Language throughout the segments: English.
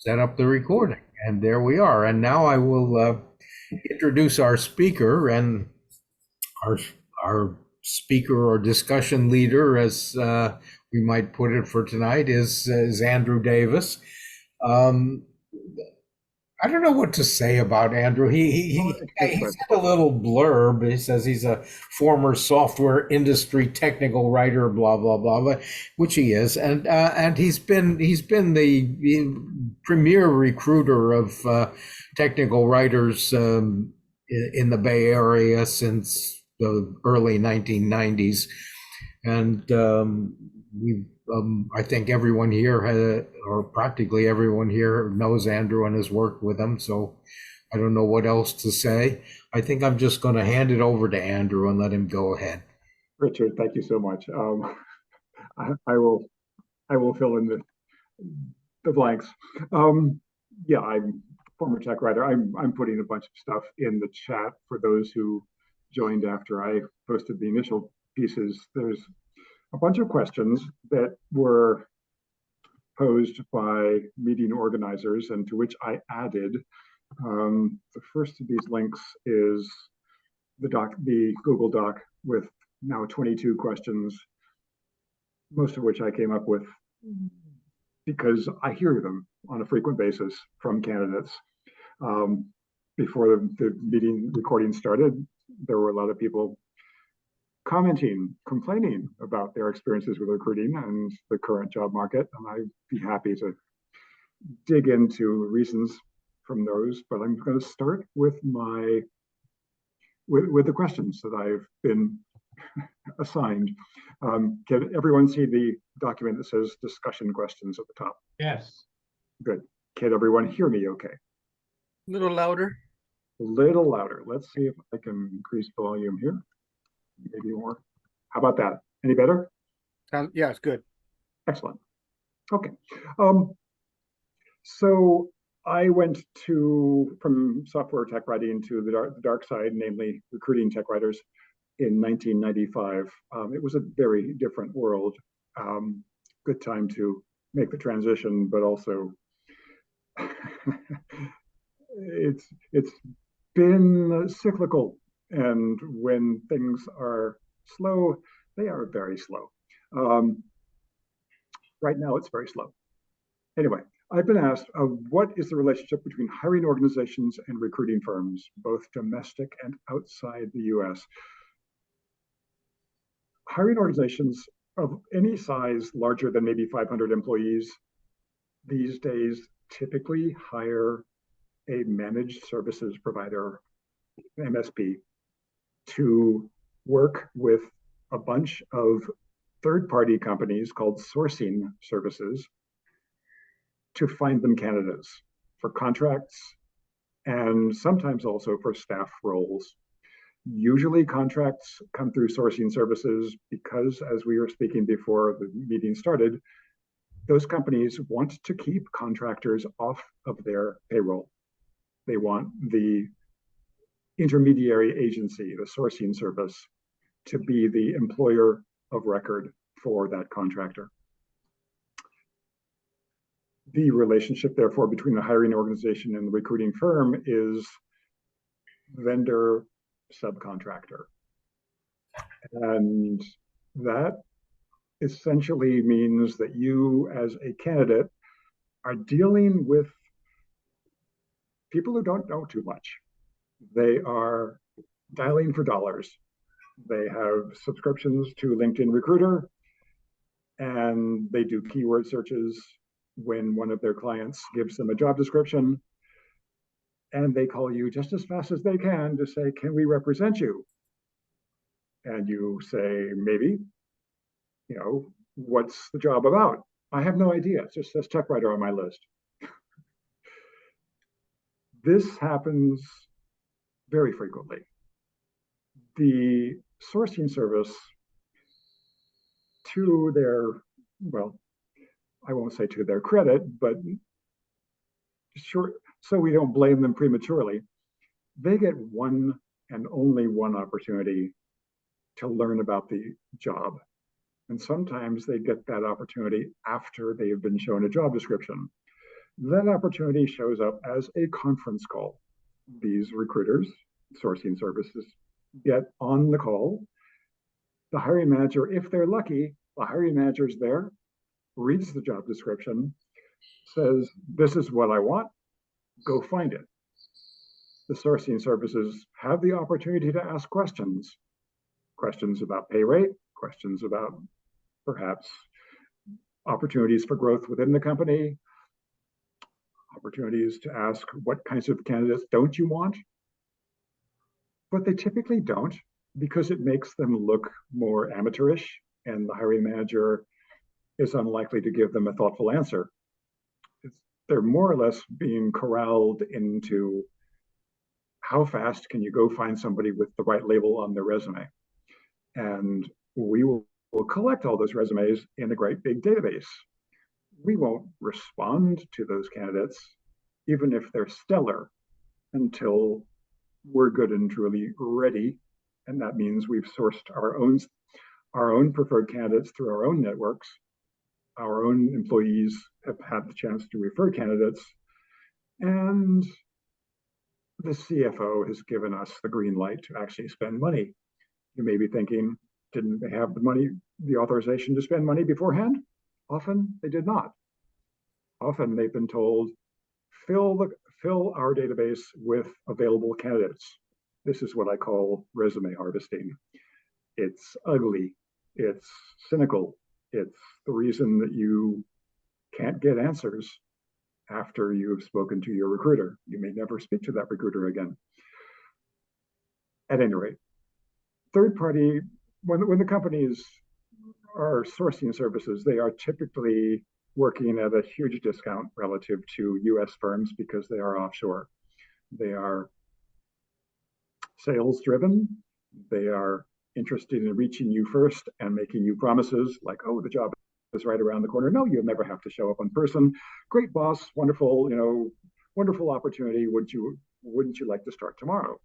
set up the recording. And there we are. And now I will introduce our speaker, and our our speaker or discussion leader, as we might put it for tonight, is Andrew Davis. Um, I don't know what to say about Andrew. Good He's question. got a little blurb. He says he's a former software industry technical writer, blah blah blah, which he is, and he's been the premier recruiter of technical writers in the Bay Area since the early 1990s, and I think everyone here or practically everyone here knows Andrew and has worked with him. So I don't know what else to say. I think I'm just going to hand it over to Andrew and let him go ahead. Richard, thank you so much. I will fill in the blanks. Um, yeah, I'm a former tech writer. I'm putting a bunch of stuff in the chat for those who joined after I posted the initial pieces. There's a bunch of questions that were posed by meeting organizers and to which I added. The first of these links is the Google Doc with now 22 questions, most of which I came up with because I hear them on a frequent basis from candidates. Um, Before the meeting recording started, there were a lot of people commenting, complaining about their experiences with recruiting and the current job market. And I'd be happy to dig into reasons from those, but I'm going to start with with the questions that I've been assigned. Can everyone see the document that says discussion questions at the top? Yes. Good. Can everyone hear me okay? A little louder. A little louder. Let's see if I can increase volume here. Maybe more. How about that? Any better? Yeah, it's good. Excellent. Okay. Um, so I went from software tech writing to the dark side, namely recruiting tech writers, in 1995. It was a very different world. Good time to make the transition, but also it's been cyclical, and when things are slow, they are very slow. Um, right now, it's very slow. Anyway, I've been asked, what is the relationship between hiring organizations and recruiting firms, both domestic and outside the US? Hiring organizations of any size larger than maybe 500 employees these days typically hire a managed services provider, MSP, to work with a bunch of third party companies called sourcing services to find them candidates for contracts and sometimes also for staff roles. Usually contracts come through sourcing services because, as we were speaking before the meeting started, those companies want to keep contractors off of their payroll. They want the intermediary agency, the sourcing service, to be the employer of record for that contractor. The relationship, therefore, between the hiring organization and the recruiting firm is vendor subcontractor. And that essentially means that you, as a candidate, are dealing with people who don't know too much. They are dialing for dollars. They have subscriptions to LinkedIn Recruiter, and they do keyword searches when one of their clients gives them a job description, and they call you just as fast as they can to say, can we represent you? And you say, maybe. What's the job about? I have no idea. It just says tech writer on my list. This happens very frequently. The sourcing service, to their, well, I won't say to their credit, but sure, so we don't blame them prematurely, they get one and only one opportunity to learn about the job. And sometimes they get that opportunity after they have been shown a job description. That opportunity shows up as a conference call. These recruiters, sourcing services, get on the call. The hiring manager, if they're lucky, the hiring manager's there, reads the job description, says, this is what I want, go find it. The sourcing services have the opportunity to ask questions about pay rate, questions about perhaps opportunities for growth within the company, opportunities to ask what kinds of candidates don't you want? But they typically don't, because it makes them look more amateurish, and the hiring manager is unlikely to give them a thoughtful answer. They're more or less being corralled into how fast can you go find somebody with the right label on their resume? And we will collect all those resumes in a great big database. We won't respond to those candidates, even if they're stellar, until we're good and truly ready. And that means we've sourced our own preferred candidates through our own networks. Our own employees have had the chance to refer candidates, and the CFO has given us the green light to actually spend money. You may be thinking, didn't they have the authorization to spend money beforehand? Often they did not. Often they've been told, fill our database with available candidates. This is what I call resume harvesting. It's ugly, it's cynical, it's the reason that you can't get answers after you've spoken to your recruiter. You may never speak to that recruiter again. At any rate, third party, when the companies are sourcing services, they are typically working at a huge discount relative to US firms because they are offshore. They are sales driven. They are interested in reaching you first and making you promises like, oh, the job is right around the corner. No, you'll never have to show up in person. Great boss, wonderful, wonderful opportunity. Wouldn't you like to start tomorrow?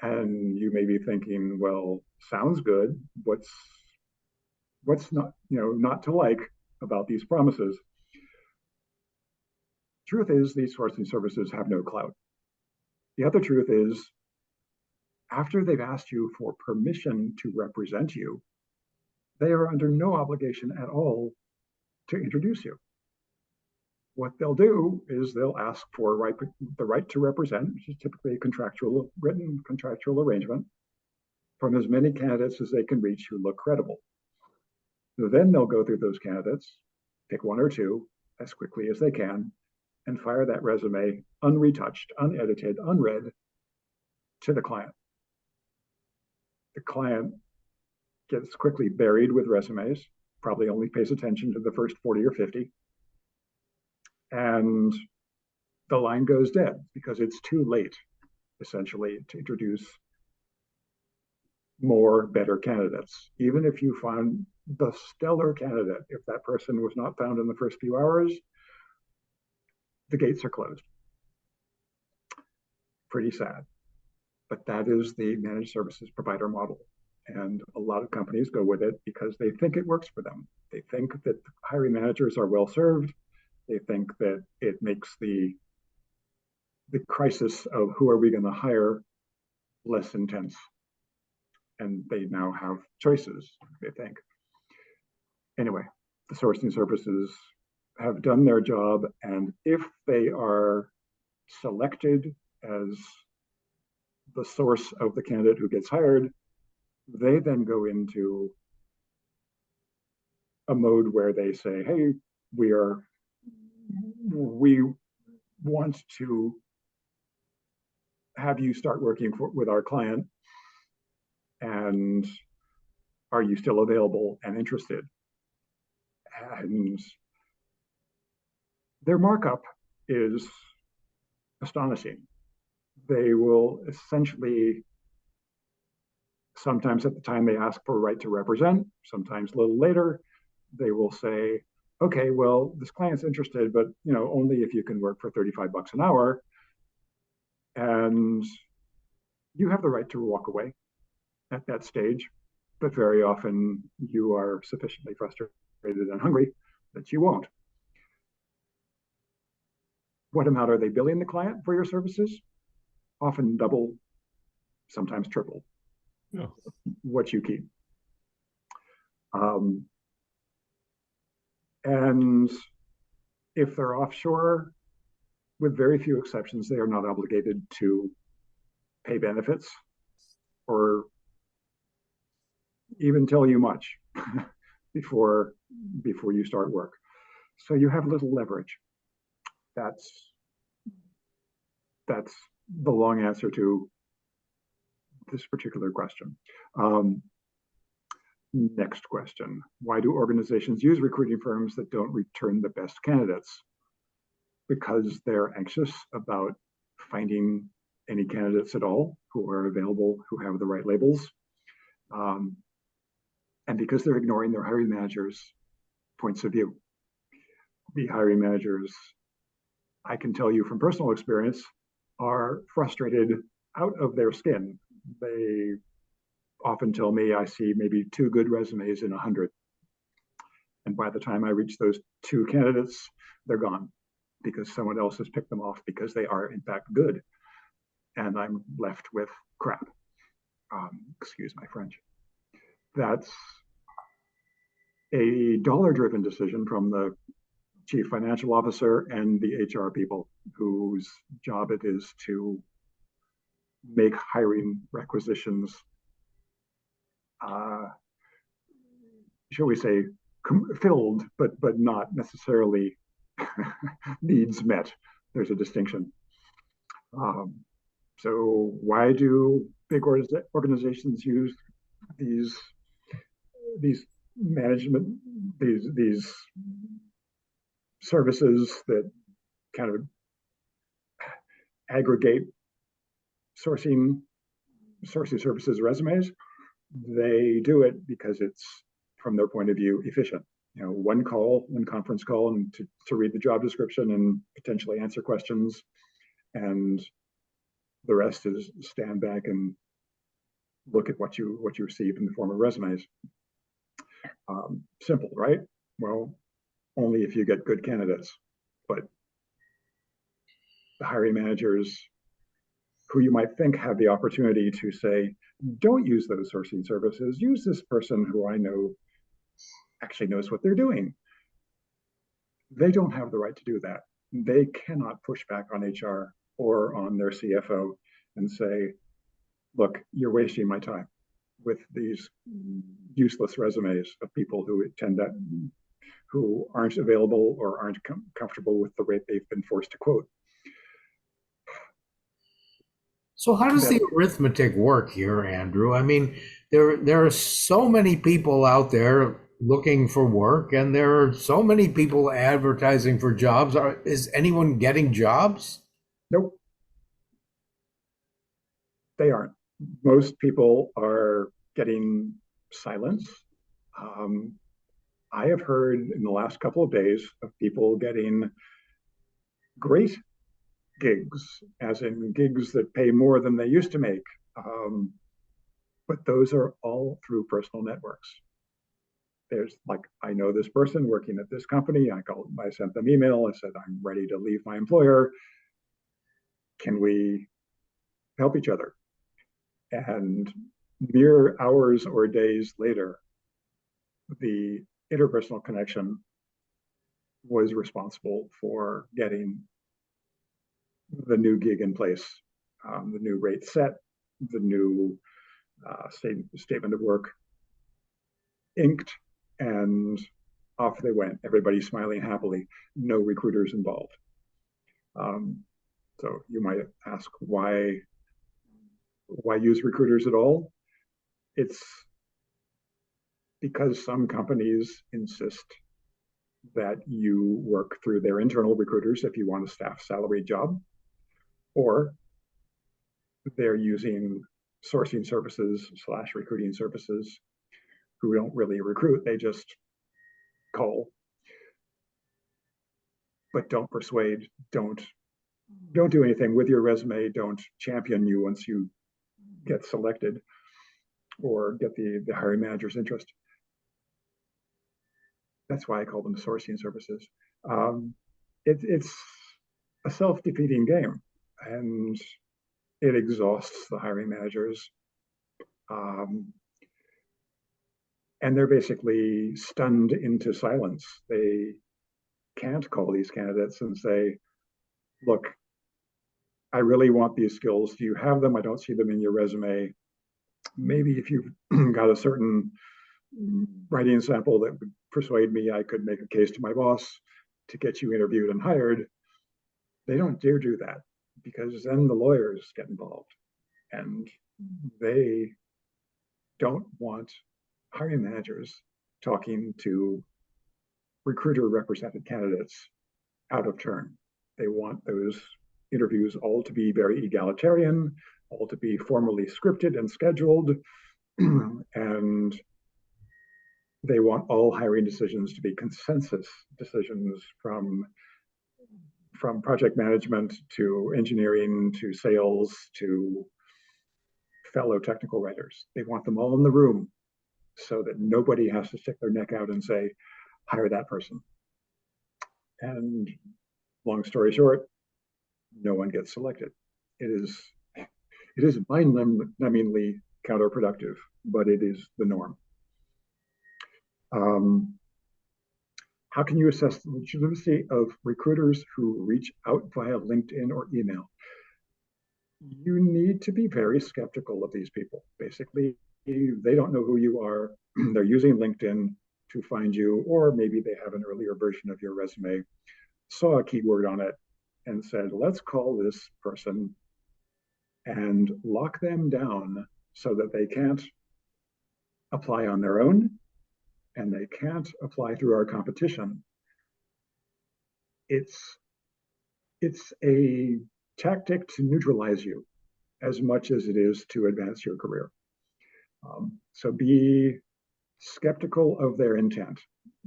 And you may be thinking, well, sounds good. What's not to like about these promises? Truth is, these sourcing services have no clout. The other truth is, after they've asked you for permission to represent you, they are under no obligation at all to introduce you. What they'll do is they'll ask for the right to represent, which is typically a written contractual arrangement, from as many candidates as they can reach who look credible. Then they'll go through those candidates, pick one or two as quickly as they can, and fire that resume unretouched, unedited, unread to the client. The client gets quickly buried with resumes, probably only pays attention to the first 40 or 50. And the line goes dead because it's too late, essentially, to introduce more better candidates. Even if you found the stellar candidate, if that person was not found in the first few hours, the gates are closed. Pretty sad. But that is the managed services provider model. And a lot of companies go with it because they think it works for them. They think that hiring managers are well served. They think that it makes the crisis of who are we going to hire less intense. And they now have choices, they think. Anyway, the sourcing services have done their job, and if they are selected as the source of the candidate who gets hired, they then go into a mode where they say, hey, we want to have you start working with our client, and are you still available and interested? And their markup is astonishing. They will essentially, sometimes at the time they ask for a right to represent, sometimes a little later, they will say, okay, well, this client's interested, but only if you can work for $35 an hour. And you have the right to walk away at that stage, but very often you are sufficiently frustrated and hungry that you won't. What amount are they billing the client for your services? Often double, sometimes triple Yeah. what you keep. And if they're offshore, with very few exceptions, they are not obligated to pay benefits or even tell you much before you start work. So you have little leverage. That's the long answer to this particular question. Next question. Why do organizations use recruiting firms that don't return the best candidates? Because they're anxious about finding any candidates at all who are available, who have the right labels. And because they're ignoring their hiring managers' points of view. The hiring managers, I can tell you from personal experience, are frustrated out of their skin. They often tell me I see maybe 2 good resumes in 100. And by the time I reach those 2 candidates, they're gone because someone else has picked them off because they are in fact good. And I'm left with crap. Excuse my French. That's a dollar-driven decision from the chief financial officer and the HR people whose job it is to make hiring requisitions, shall we say, filled, but not necessarily needs met. There's a distinction. So why do big organizations use these management, these services that kind of aggregate sourcing services resumes? They do it because it's, from their point of view, efficient. One conference call, and to read the job description and potentially answer questions, and the rest is stand back and look at what you receive in the form of resumes. Simple, right? Well, only if you get good candidates. But the hiring managers, who you might think have the opportunity to say, don't use those sourcing services, use this person who I know actually knows what they're doing. They don't have the right to do that. They cannot push back on HR or on their CFO and say, look, you're wasting my time with these useless resumes of people who aren't available or aren't comfortable with the rate they've been forced to quote. So how does the arithmetic work here, Andrew? I mean, there are so many people out there looking for work, and there are so many people advertising for jobs. Is anyone getting jobs? Nope. They aren't. Most people are getting silence. I have heard in the last couple of days of people getting great gigs, as in gigs that pay more than they used to make. But those are all through personal networks. There's like, I know this person working at this company. I sent them email. I said, I'm ready to leave my employer. Can we help each other? And mere hours or days later, the interpersonal connection was responsible for getting the new gig in place, the new rate set, the new statement of work inked, and off they went. Everybody smiling happily, no recruiters involved. So you might ask, why use recruiters at all? It's because some companies insist that you work through their internal recruiters if you want a staff salaried job, or they're using sourcing services / recruiting services who don't really recruit, they just call. But don't persuade, don't do anything with your resume, don't champion you once you get selected or get the hiring manager's interest. That's why I call them sourcing services. It's a self-defeating game, and it exhausts the hiring managers. Um, and they're basically stunned into silence. They can't call these candidates and say, look, I really want these skills. Do you have them? I don't see them in your resume. Maybe if you've got a certain writing sample that would persuade me I could make a case to my boss to get you interviewed and hired. They don't dare do that because then the lawyers get involved and they don't want hiring managers talking to recruiter represented candidates out of turn. They want those interviews all to be very egalitarian, all to be formally scripted and scheduled, and they want all hiring decisions to be consensus decisions from project management to engineering to sales to fellow technical writers. They want them all in the room so that nobody has to stick their neck out and say, hire that person. And long story short, no one gets selected. It is mind-numbingly counterproductive, but it is the norm. How can you assess the legitimacy of recruiters who reach out via LinkedIn or email? You need to be very skeptical of these people. Basically, they don't know who you are. They're using LinkedIn to find you, or maybe they have an earlier version of your resume, saw a keyword on it, and said, let's call this person and lock them down so that they can't apply on their own and they can't apply through our competition. It's a tactic to neutralize you as much as it is to advance your career. So be skeptical of their intent.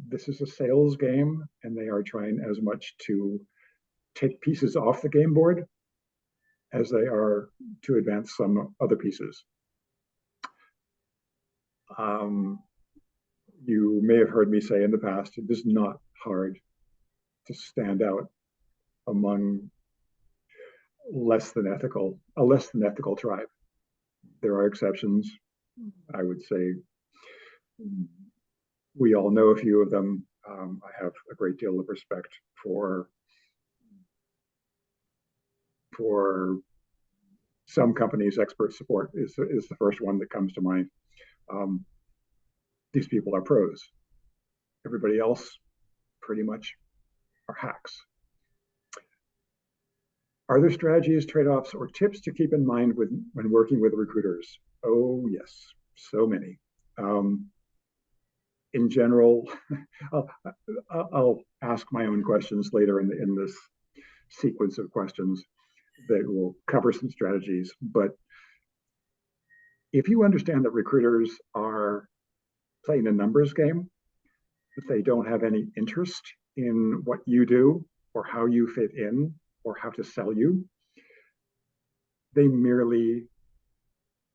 This is a sales game, and they are trying as much to take pieces off the game board as they are to advance some other pieces. You may have heard me say in the past, it is not hard to stand out among a less than ethical tribe. There are exceptions. I would say we all know a few of them. I have a great deal of respect for some companies. Expert support is the first one that comes to mind. These people are pros. Everybody else pretty much are hacks. Are there strategies, trade-offs, or tips to keep in mind when working with recruiters? Oh, yes, so many. In general, I'll ask my own questions later in this sequence of questions that will cover some strategies. But if you understand that recruiters are playing a numbers game, that they don't have any interest in what you do or how you fit in or how to sell you, they merely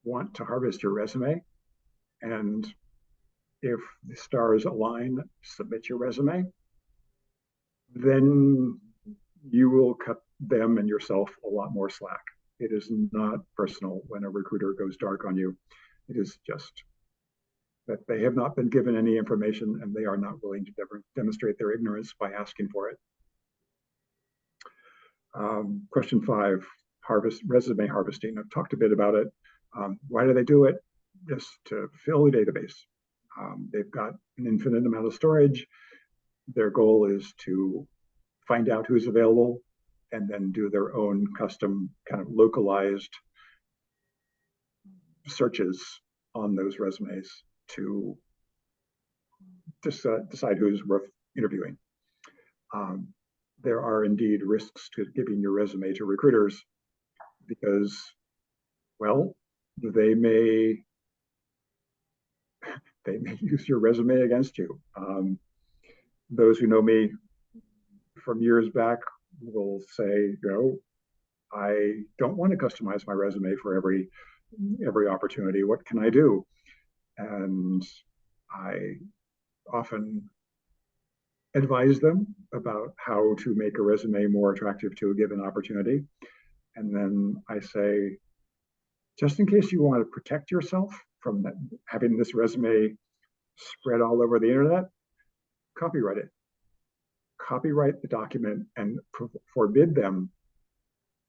want to harvest your resume. And if the stars align, submit your resume, then you will cut them and yourself a lot more slack. It is not personal when a recruiter goes dark on you. It is just that they have not been given any information and they are not willing to demonstrate their ignorance by asking for it. Question 5, resume harvesting. I've talked a bit about it. Why do they do it? Just to fill the database. They've got an infinite amount of storage. Their goal is to find out who's available and then do their own custom kind of localized searches on those resumes to decide who's worth interviewing. There are indeed risks to giving your resume to recruiters because, well, they may use your resume against you. Those who know me from years back will say, I don't want to customize my resume for every opportunity. What can I do? And I often advise them about how to make a resume more attractive to a given opportunity. And then I say, just in case you want to protect yourself from having this resume spread all over the internet, copyright it. Copyright the document and forbid them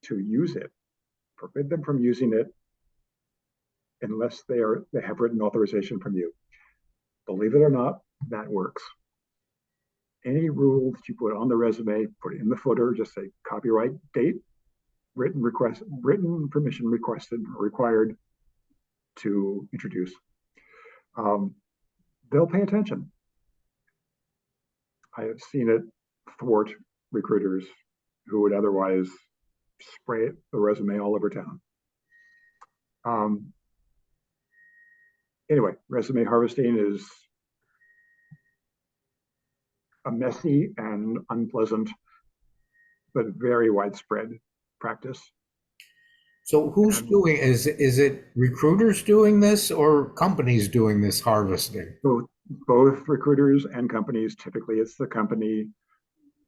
to use it. Forbid them from using it unless they have written authorization from you. Believe it or not, that works. Any rule that you put on the resume, put it in the footer, just say copyright date, written permission requested or required to introduce. They'll pay attention. I have seen it thwart recruiters who would otherwise spray the resume all over town. Anyway, resume harvesting is a messy and unpleasant, but very widespread practice. So who's doing, is it recruiters doing this or companies doing this harvesting? Both recruiters and companies. Typically it's the company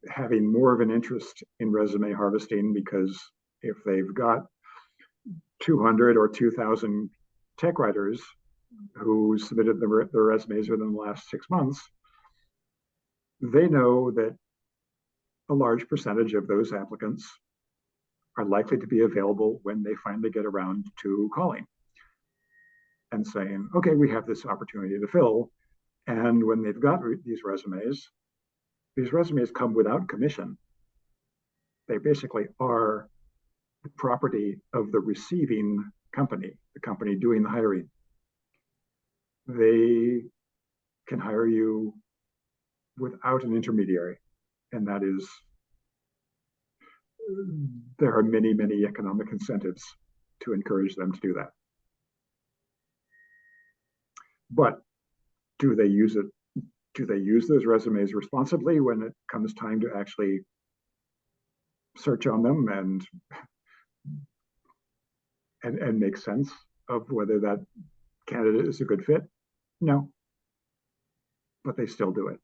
having more of an interest in resume harvesting, because if they've got 200 or 2,000 tech writers who submitted their resumes within the last 6 months, they know that a large percentage of those applicants are likely to be available when they finally get around to calling and saying, okay, we have this opportunity to fill. And when they've got these resumes come without commission. They basically are the property of the receiving company, the company doing the hiring. They can hire you without an intermediary. And that is, there are many, many economic incentives to encourage them to do that. But do they use it? Do they use those resumes responsibly when it comes time to actually search on them and make sense of whether that candidate is a good fit? No, but they still do it.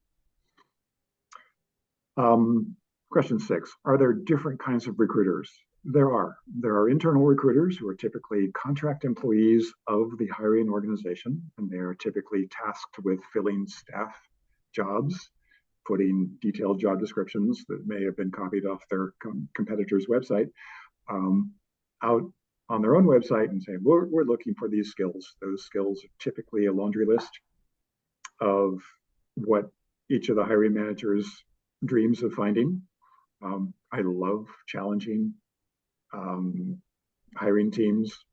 Question 6, are there different kinds of recruiters? There are internal recruiters who are typically contract employees of the hiring organization, and they are typically tasked with filling staff jobs, putting detailed job descriptions that may have been copied off their competitor's website out on their own website and saying, we're looking for these skills. Those skills are typically a laundry list of what each of the hiring managers dreams of finding. I love challenging hiring teams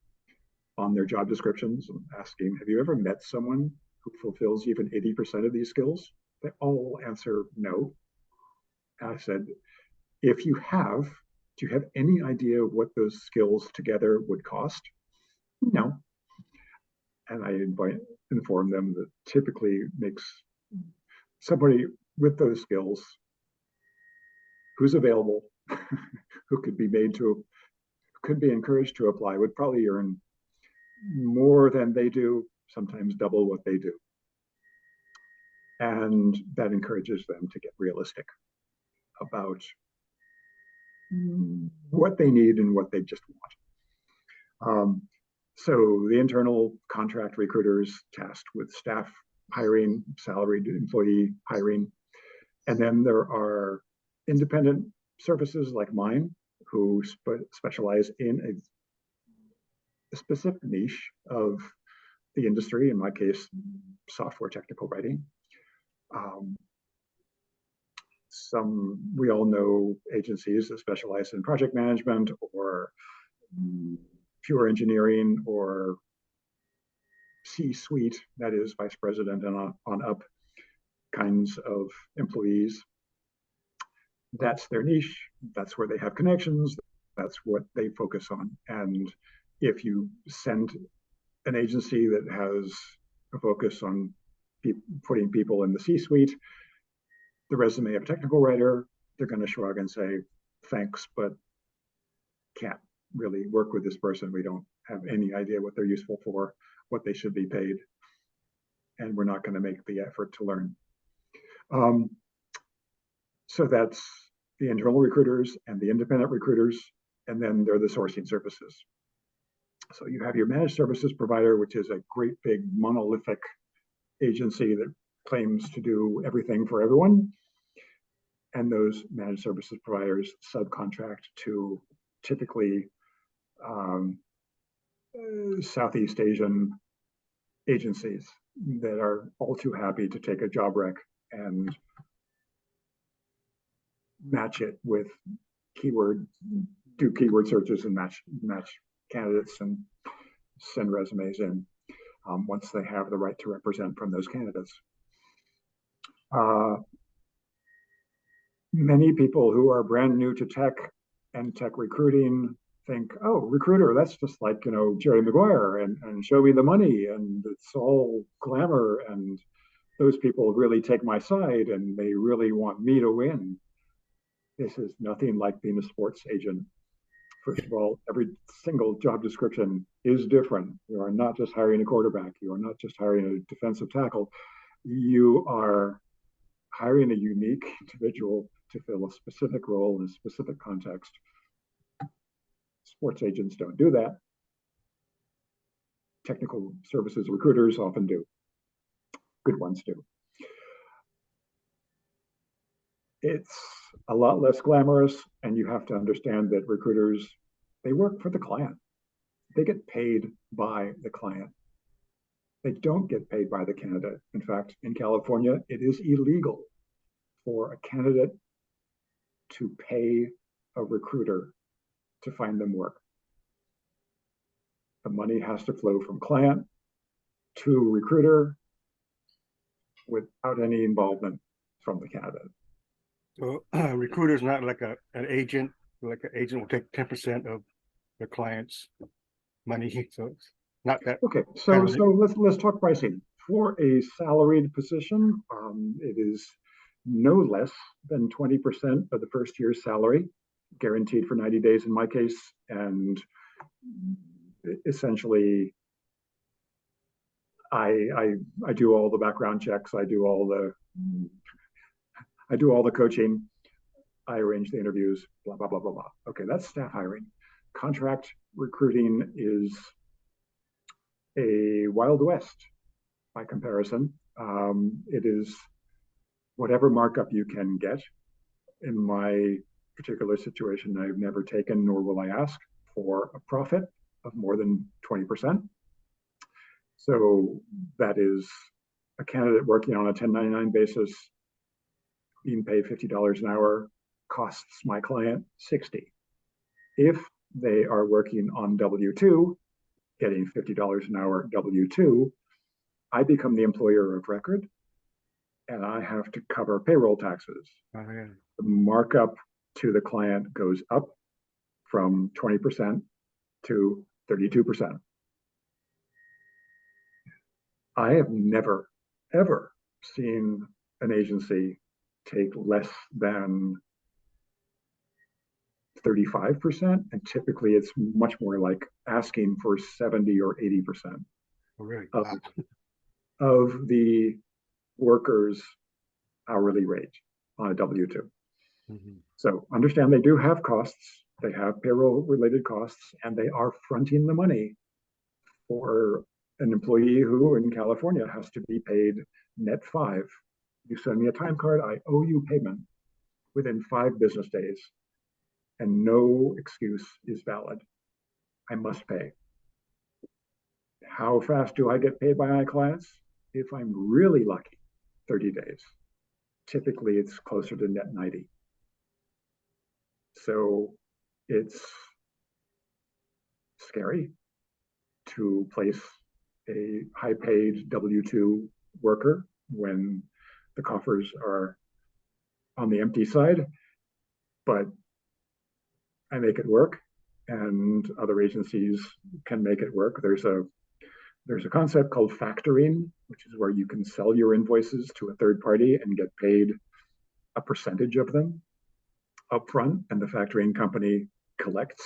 on their job descriptions and asking, have you ever met someone who fulfills even 80% of these skills? They all answer no. And I said, if you have, do you have any idea what those skills together would cost? No. And I inform them that typically makes somebody with those skills who's available, who could be encouraged to apply, would probably earn more than they do, sometimes double what they do. And that encourages them to get realistic about what they need and what they just want. So the internal contract recruiters tasked with staff hiring, salaried employee hiring. And then there are independent services like mine who specialize in a specific niche of the industry, in my case, software technical writing. We all know agencies that specialize in project management or pure engineering or C-suite, that is vice president and on up kinds of employees. That's their niche. That's where they have connections. That's what they focus on. And if you send an agency that has a focus on putting people in the C-suite, the resume of a technical writer, they're going to shrug and say, thanks, but can't really work with this person. We don't have any idea what they're useful for, what they should be paid, and we're not going to make the effort to learn. So that's the internal recruiters and the independent recruiters, and then there are the sourcing services. So you have your managed services provider, which is a great big monolithic agency that claims to do everything for everyone. And those managed services providers subcontract to typically Southeast Asian agencies that are all too happy to take a job rec and match it with do keyword searches and match candidates and send resumes in once they have the right to represent from those candidates. Many people who are brand new to tech and tech recruiting think, oh, recruiter, that's just like, Jerry Maguire and show me the money and it's all glamour and those people really take my side and they really want me to win. This is nothing like being a sports agent. First of all, every single job description is different. You are not just hiring a quarterback. You are not just hiring a defensive tackle. You are hiring a unique individual to fill a specific role in a specific context. Sports agents don't do that. Technical services recruiters often do. Good ones do. It's a lot less glamorous, and you have to understand that recruiters, they work for the client. They get paid by the client. They don't get paid by the candidate. In fact, in California, it is illegal for a candidate to pay a recruiter to find them work. The money has to flow from client to recruiter without any involvement from the candidate. So recruiter is not like an agent. Like an agent will take 10% of the client's money. So it's not that. Okay, so let's talk pricing. For a salaried position, it is no less than 20% of the first year's salary, guaranteed for 90 days in my case, and essentially I do all the background checks, I do all the coaching, I arrange the interviews, blah blah blah blah blah. Okay, that's staff hiring. Contract recruiting is a Wild West by comparison. It is whatever markup you can get. In my particular situation, I've never taken nor will I ask for a profit of more than 20%. So that is a candidate working on a 1099 basis, being paid $50 an hour, costs my client $60. If they are working on W-2, getting $50 an hour W-2, I become the employer of record and I have to cover payroll taxes. Oh, yeah. The markup to the client goes up from 20% to 32%. I have never, ever seen an agency take less than 35%, and typically it's much more like asking for 70 or 80% Oh, really? of the workers' hourly rate on a W-2. Mm-hmm. So understand they do have costs, they have payroll related costs, and they are fronting the money for an employee who in California has to be paid net 5. You send me a time card, I owe you payment within 5 business days, and no excuse is valid. I must pay. How fast do I get paid by my clients? If I'm really lucky, 30 days. Typically, it's closer to net 90. So it's scary to place a high-paid W-2 worker when the coffers are on the empty side, but I make it work, and other agencies can make it work. There's a concept called factoring, which is where you can sell your invoices to a third party and get paid a percentage of them upfront, and the factoring company collects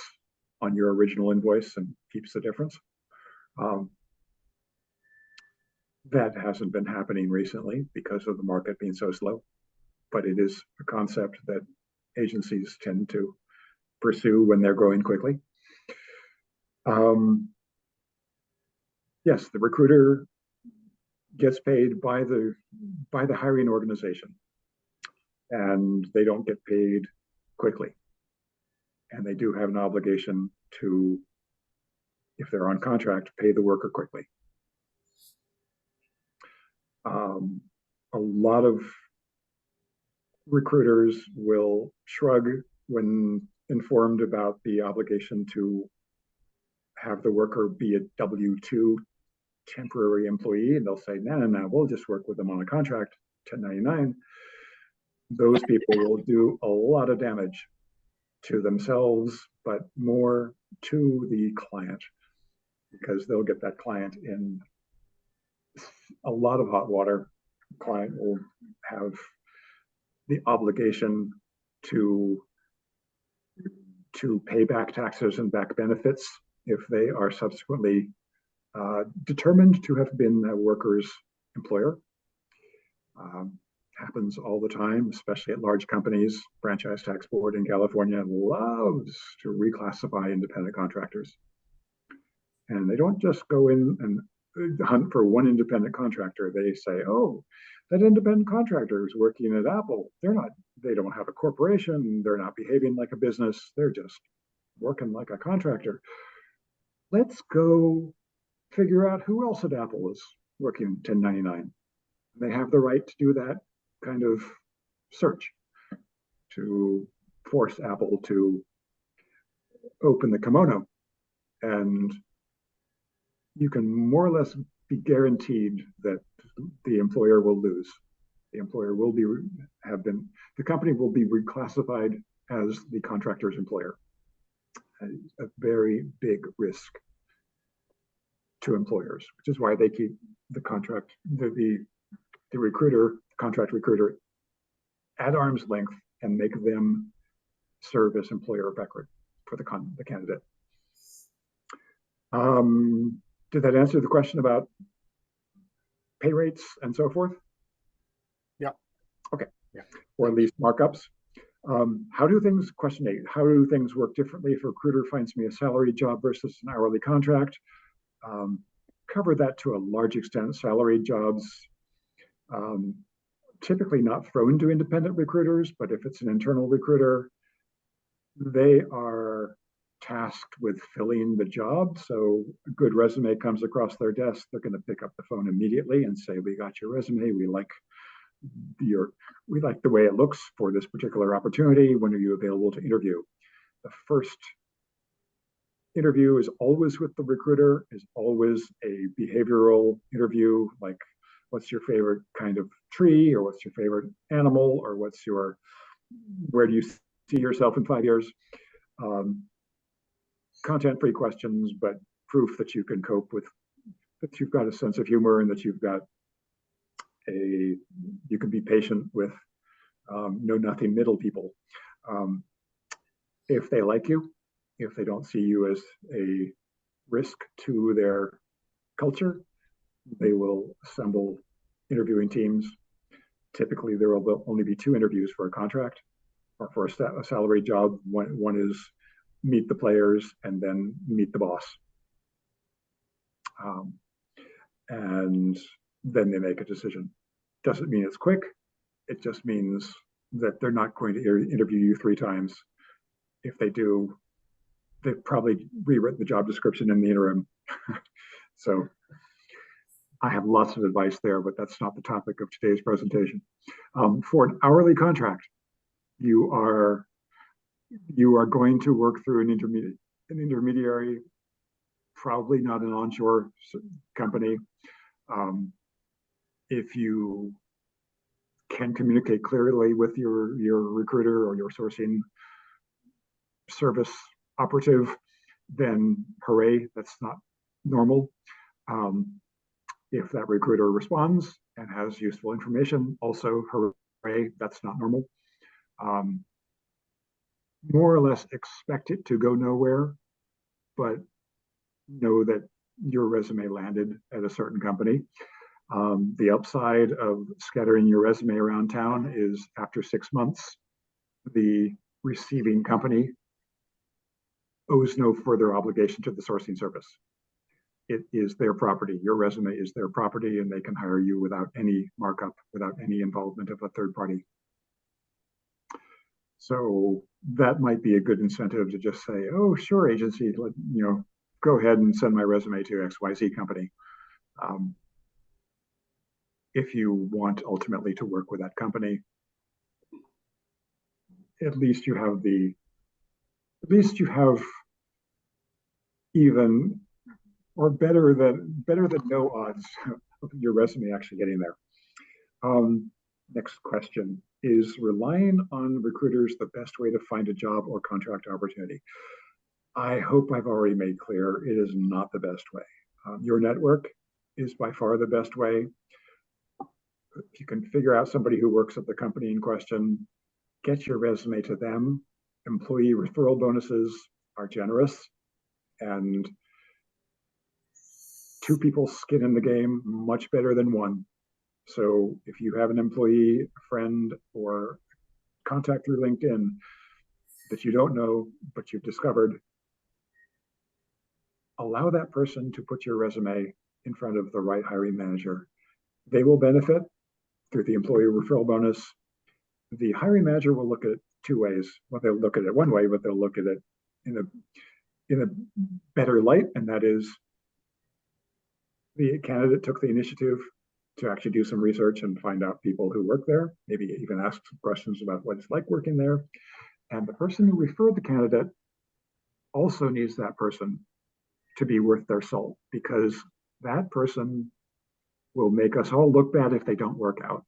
on your original invoice and keeps the difference. That hasn't been happening recently because of the market being so slow. but it is a concept that agencies tend to pursue when they're growing quickly. Yes, the recruiter gets paid by the hiring organization, and they don't get paid quickly. And they do have an obligation to, if they're on contract, pay the worker quickly. A lot of recruiters will shrug when informed about the obligation to have the worker be a W-2 temporary employee, and they'll say, no, we'll just work with them on a contract, 1099. Those people will do a lot of damage to themselves, but more to the client, because they'll get that client in a lot of hot water. The client will have the obligation to pay back taxes and back benefits if they are subsequently determined to have been a worker's employer. Happens all the time, especially at large companies. Franchise Tax Board in California loves to reclassify independent contractors. And they don't just go in and hunt for one independent contractor. They say, oh, that independent contractor is working at Apple. They don't have a corporation. They're not behaving like a business. They're just working like a contractor. Let's go figure out who else at Apple is working 1099. They have the right to do that kind of search, to force Apple to open the kimono. And you can more or less be guaranteed that the employer will lose. The employer will the company will be reclassified as the contractor's employer. A very big risk to employers, which is why they keep the contract, the contract recruiter at arm's length and make them serve as employer of record for the candidate. Did that answer the question about pay rates and so forth? Yeah. Okay. Yeah. Or at least markups. Question 8, how do things work differently if a recruiter finds me a salary job versus an hourly contract? Cover that to a large extent. Salaried jobs, typically not thrown to independent recruiters, but if it's an internal recruiter, they are tasked with filling the job. So a good resume comes across their desk, they're going to pick up the phone immediately and say, we got your resume, we like the way it looks for this particular opportunity. When are you available to interview? The first interview is always with the recruiter, is always a behavioral interview, like what's your favorite kind of tree, or what's your favorite animal, or where do you see yourself in 5 years? Content-free questions, but proof that you can cope with, that you've got a sense of humor and that you can be patient with know-nothing middle people. If they like you, if they don't see you as a risk to their culture, they will assemble interviewing teams. Typically, there will only be 2 interviews for a contract or for a salary job. One is meet the players and then meet the boss. And then they make a decision. Doesn't mean it's quick. It just means that they're not going to interview you 3 times. If they do, they've probably rewritten the job description in the interim. So I have lots of advice there, but that's not the topic of today's presentation. For an hourly contract, you are going to work through an intermediary, probably not an onshore company. If you can communicate clearly with your recruiter or your sourcing service operative, then hooray, that's not normal. If that recruiter responds and has useful information, also hooray, that's not normal. More or less expect it to go nowhere, but know that your resume landed at a certain company. The upside of scattering your resume around town is after 6 months, the receiving company owes no further obligation to the sourcing service. It is their property. Your resume is their property, and they can hire you without any markup, without any involvement of a third party. So that might be a good incentive to just say, oh, sure, agency, go ahead and send my resume to XYZ company. If you want ultimately to work with that company, at least you have even or better than no odds of your resume actually getting there. Next question: is relying on recruiters the best way to find a job or contract opportunity? I hope I've already made clear it is not the best way. Your network is by far the best way. If you can figure out somebody who works at the company in question, get your resume to them. Employee referral bonuses are generous, and 2 people's skin in the game, much better than 1. So if you have an employee, a friend, or contact through LinkedIn that you don't know, but you've discovered, allow that person to put your resume in front of the right hiring manager. They will benefit through the employee referral bonus. The hiring manager will look at it 2 ways. Well, they'll look at it one way, but they'll look at it in a better light, and that is the candidate took the initiative to actually do some research and find out people who work there, maybe even ask some questions about what it's like working there. And the person who referred the candidate also needs that person to be worth their salt, because that person will make us all look bad if they don't work out.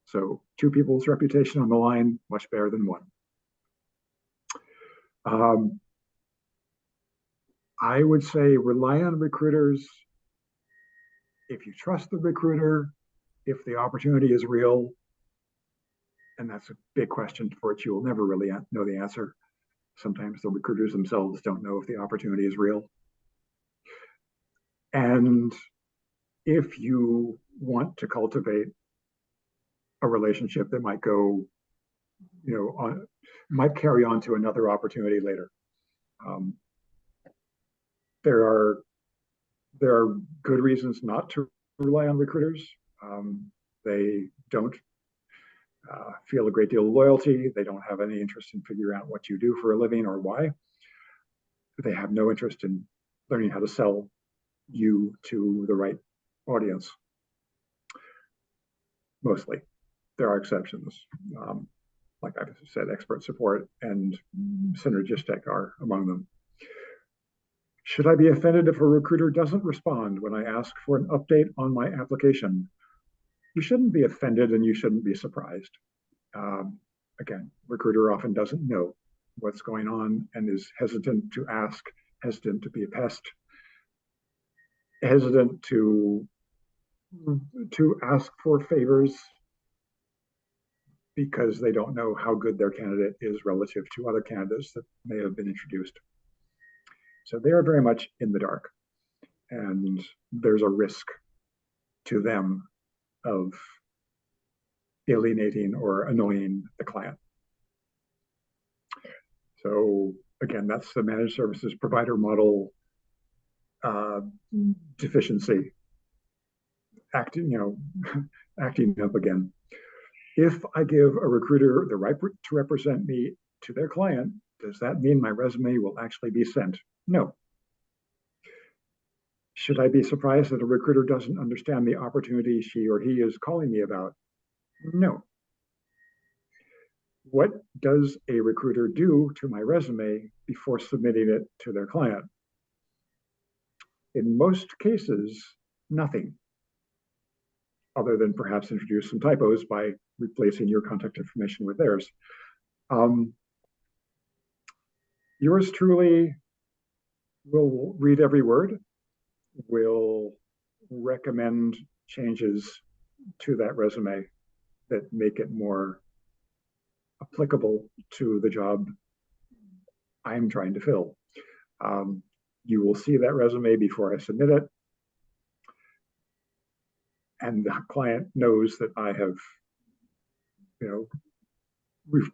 So 2 people's reputation on the line, much better than 1. I would say rely on recruiters if you trust the recruiter, if the opportunity is real, and that's a big question for which you will never really know the answer. Sometimes the recruiters themselves don't know if the opportunity is real. And if you want to cultivate a relationship that might go, might carry on to another opportunity later. There are good reasons not to rely on recruiters. They don't feel a great deal of loyalty. They don't have any interest in figuring out what you do for a living or why. They have no interest in learning how to sell you to the right audience. Mostly. There are exceptions. Like I've said, expert support and synergistic are among them. Should I be offended if a recruiter doesn't respond when I ask for an update on my application? You shouldn't be offended, and you shouldn't be surprised. Again, recruiter often doesn't know what's going on and is hesitant to ask, hesitant to be a pest, hesitant to ask for favors because they don't know how good their candidate is relative to other candidates that may have been introduced. So they are very much in the dark, and there's a risk to them of alienating or annoying the client. So again, that's the managed services provider model deficiency acting up again. If I give a recruiter the right to represent me to their client, does that mean my resume will actually be sent? No. Should I be surprised that a recruiter doesn't understand the opportunity she or he is calling me about? No. What does a recruiter do to my resume before submitting it to their client? In most cases, nothing, other than perhaps introduce some typos by replacing your contact information with theirs. Yours truly will read every word, will recommend changes to that resume that make it more applicable to the job I'm trying to fill. You will see that resume before I submit it. and the client knows that I have,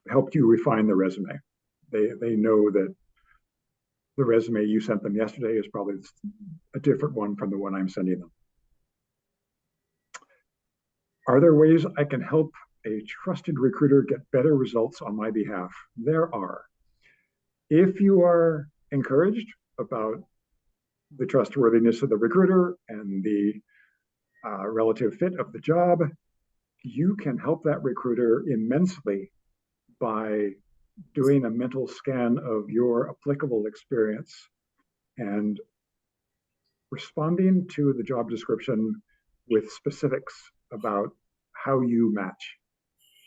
helped you refine the resume. They know that the resume you sent them yesterday is probably a different one from the one I'm sending them. Are there ways I can help a trusted recruiter get better results on my behalf? There are. If you are encouraged about the trustworthiness of the recruiter and the relative fit of the job, you can help that recruiter immensely by doing a mental scan of your applicable experience and responding to the job description with specifics about how you match.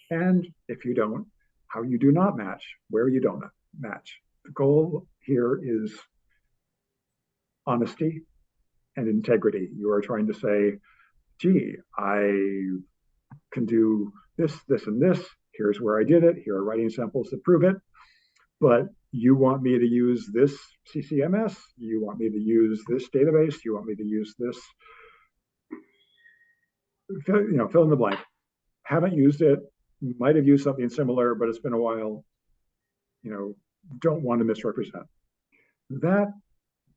And if you don't, how you do not match, where you don't match. The goal here is honesty and integrity. You are trying to say, gee, I can do this, this, and this. Here's where I did it. Here are writing samples that prove it. But you want me to use this CCMS. You want me to use this database. You want me to use this, fill in the blank. Haven't used it. Might have used something similar, but it's been a while. Don't want to misrepresent. That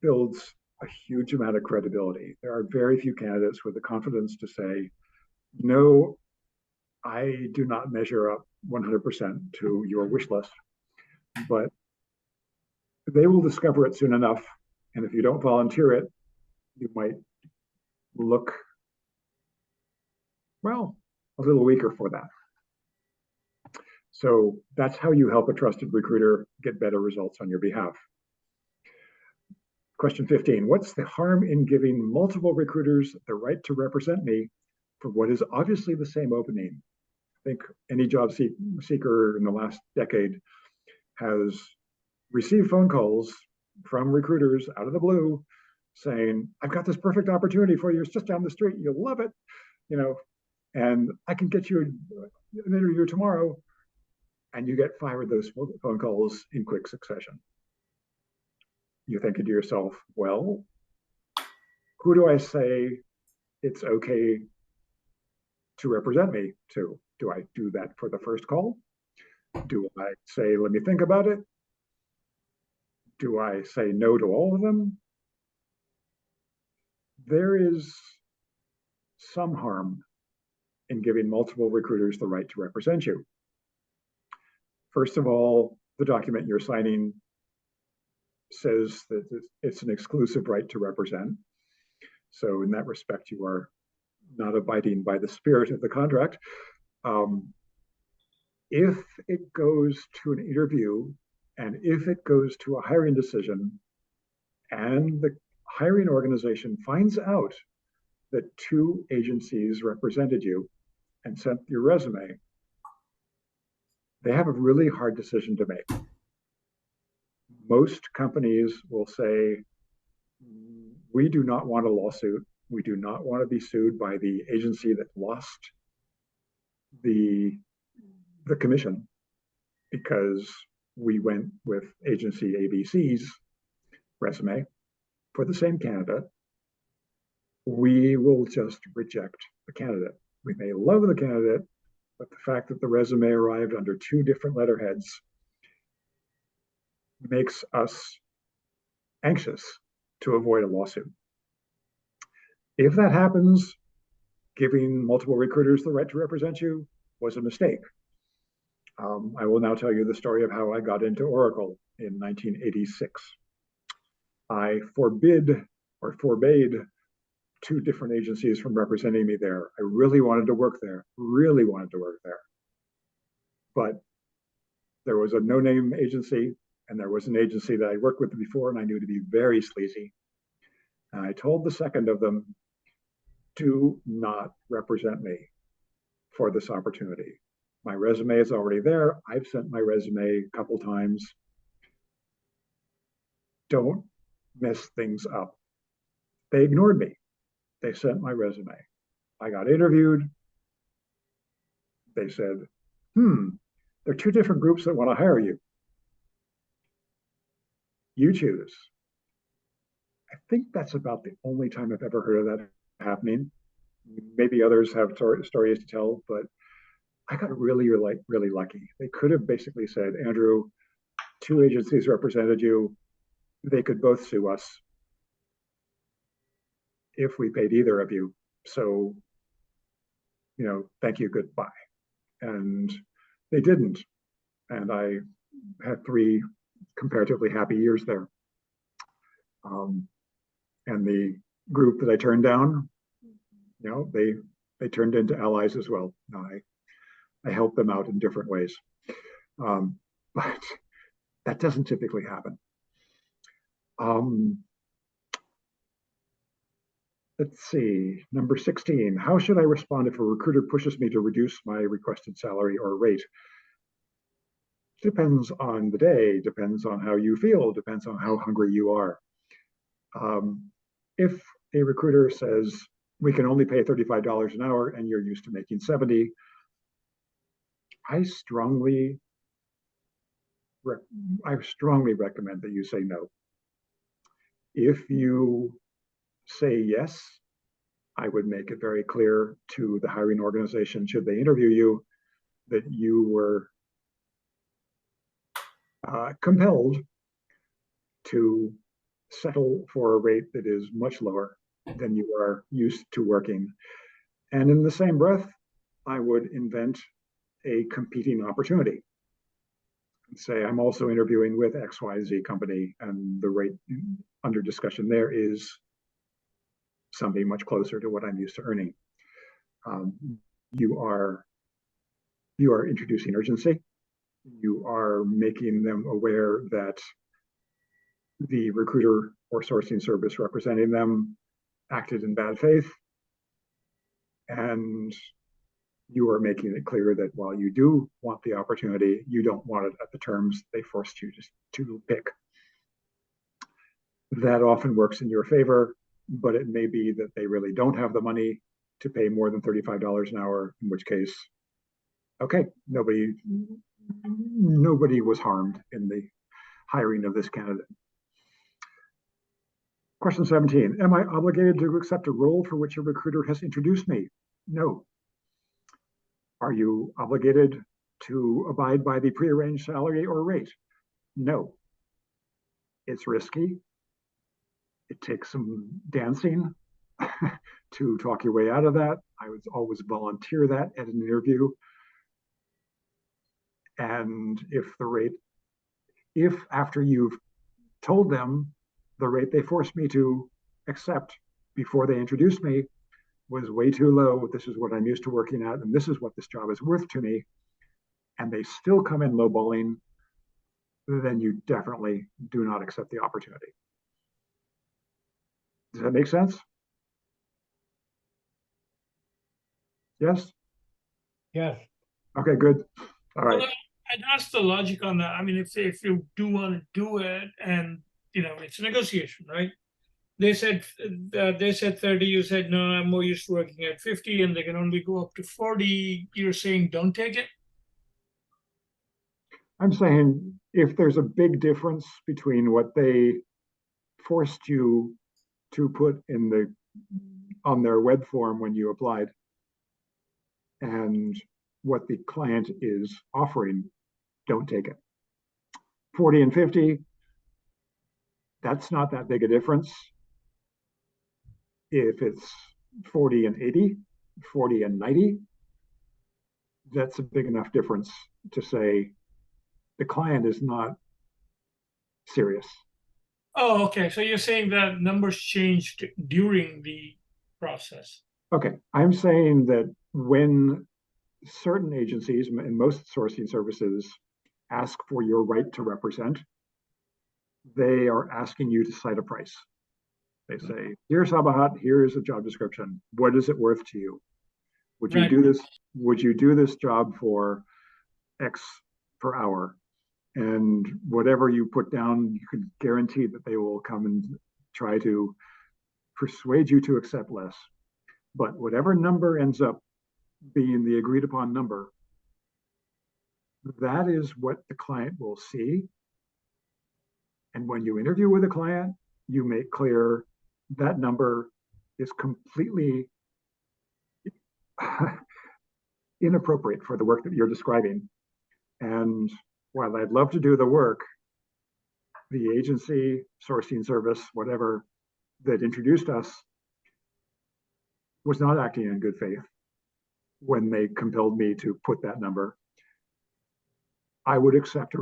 builds a huge amount of credibility. There are very few candidates with the confidence to say, no, I do not measure up 100% to your wish list, but they will discover it soon enough. And if you don't volunteer it, you might look, well, a little weaker for that. So that's how you help a trusted recruiter get better results on your behalf. Question 15, what's the harm in giving multiple recruiters the right to represent me for what is obviously the same opening? I think any job seeker in the last decade has received phone calls from recruiters out of the blue saying, I've got this perfect opportunity for you. It's just down the street. You'll love it, and I can get you an interview tomorrow. And you get 5 of those phone calls in quick succession. You're thinking to yourself, well, who do I say it's okay to represent me to? Do I do that for the first call? Do I say, let me think about it? Do I say no to all of them? There is some harm in giving multiple recruiters the right to represent you. First of all, the document you're signing says that it's an exclusive right to represent. So in that respect, you are not abiding by the spirit of the contract. If it goes to an interview and if it goes to a hiring decision and the hiring organization finds out that 2 agencies represented you and sent your resume, they have a really hard decision to make. Most companies will say, we do not want a lawsuit. We do not want to be sued by the agency that lost the commission because we went with agency ABC's resume for the same candidate. We will just reject the candidate. We may love the candidate, but the fact that the resume arrived under 2 different letterheads makes us anxious to avoid a lawsuit. If that happens, giving multiple recruiters the right to represent you was a mistake. I will now tell you the story of how I got into Oracle in 1986. I forbade 2 different agencies from representing me there. I really wanted to work there, But there was a no-name agency, and there was an agency that I worked with before, and I knew to be very sleazy. And I told the second of them, do not represent me for this opportunity. My resume is already there. I've sent my resume a couple times. Don't mess things up. They ignored me. They sent my resume. I got interviewed. They said, there are 2 different groups that want to hire you. You choose. I think that's about the only time I've ever heard of that happening. Maybe others have stories to tell, but I got really lucky. They could have basically said, Andrew, two agencies represented you. They could both sue us if we paid either of you. So, thank you, goodbye. And they didn't. And I had 3 comparatively happy years there. And the group that I turned down, they turned into allies as well. I helped them out in different ways. But that doesn't typically happen. Let's see, number 16. How should I respond if a recruiter pushes me to reduce my requested salary or rate? Depends on the day, depends on how you feel, depends on how hungry you are. If a recruiter says, we can only pay $35 an hour and you're used to making 70, I strongly recommend that you say no. If you say yes, I would make it very clear to the hiring organization, should they interview you, that you were compelled to settle for a rate that is much lower than you are used to working. And in the same breath, I would invent a competing opportunity. Say, I'm also interviewing with XYZ company, and the rate under discussion there is something much closer to what I'm used to earning. You are introducing urgency. You are making them aware that the recruiter or sourcing service representing them acted in bad faith. And you are making it clear that while you do want the opportunity, you don't want it at the terms they forced you to pick. That often works in your favor, but it may be that they really don't have the money to pay more than $35 an hour, in which case, okay, nobody was harmed in the hiring of this candidate. Question 17, am I obligated to accept a role for which a recruiter has introduced me? No. Are you obligated to abide by the prearranged salary or rate? No. It's risky. It takes some dancing to talk your way out of that. I would always volunteer that at an interview. And if after you've told them the rate they forced me to accept before they introduced me was way too low, this is what I'm used to working at, and this is what this job is worth to me, and they still come in lowballing, then you definitely do not accept the opportunity. Does that make sense? Yes? Yes. Okay, good. All right. Well, I'd ask the logic on that. I mean, if you do want to do it, and it's a negotiation, right? They said 30, you said no, I'm more used to working at 50, and they can only go up to 40. You're saying don't take it? I'm saying if there's a big difference between what they forced you to put on their web form when you applied and what the client is offering, don't take it. 40 and 50, that's not that big a difference. If it's 40 and 80, 40 and 90, that's a big enough difference to say the client is not serious. Oh, okay. So you're saying that numbers changed during the process. Okay, I'm saying that when certain agencies and most sourcing services ask for your right to represent, they are asking you to cite a price. They say, here's Sabahat, here's a job description. What is it worth to you? Would you do this? Would you do this job for X per hour? And whatever you put down, you can guarantee that they will come and try to persuade you to accept less. But whatever number ends up being the agreed upon number, that is what the client will see. And when you interview with a client, you make clear that number is completely inappropriate for the work that you're describing. And while I'd love to do the work, the agency, sourcing service, whatever, that introduced us was not acting in good faith when they compelled me to put that number. I would accept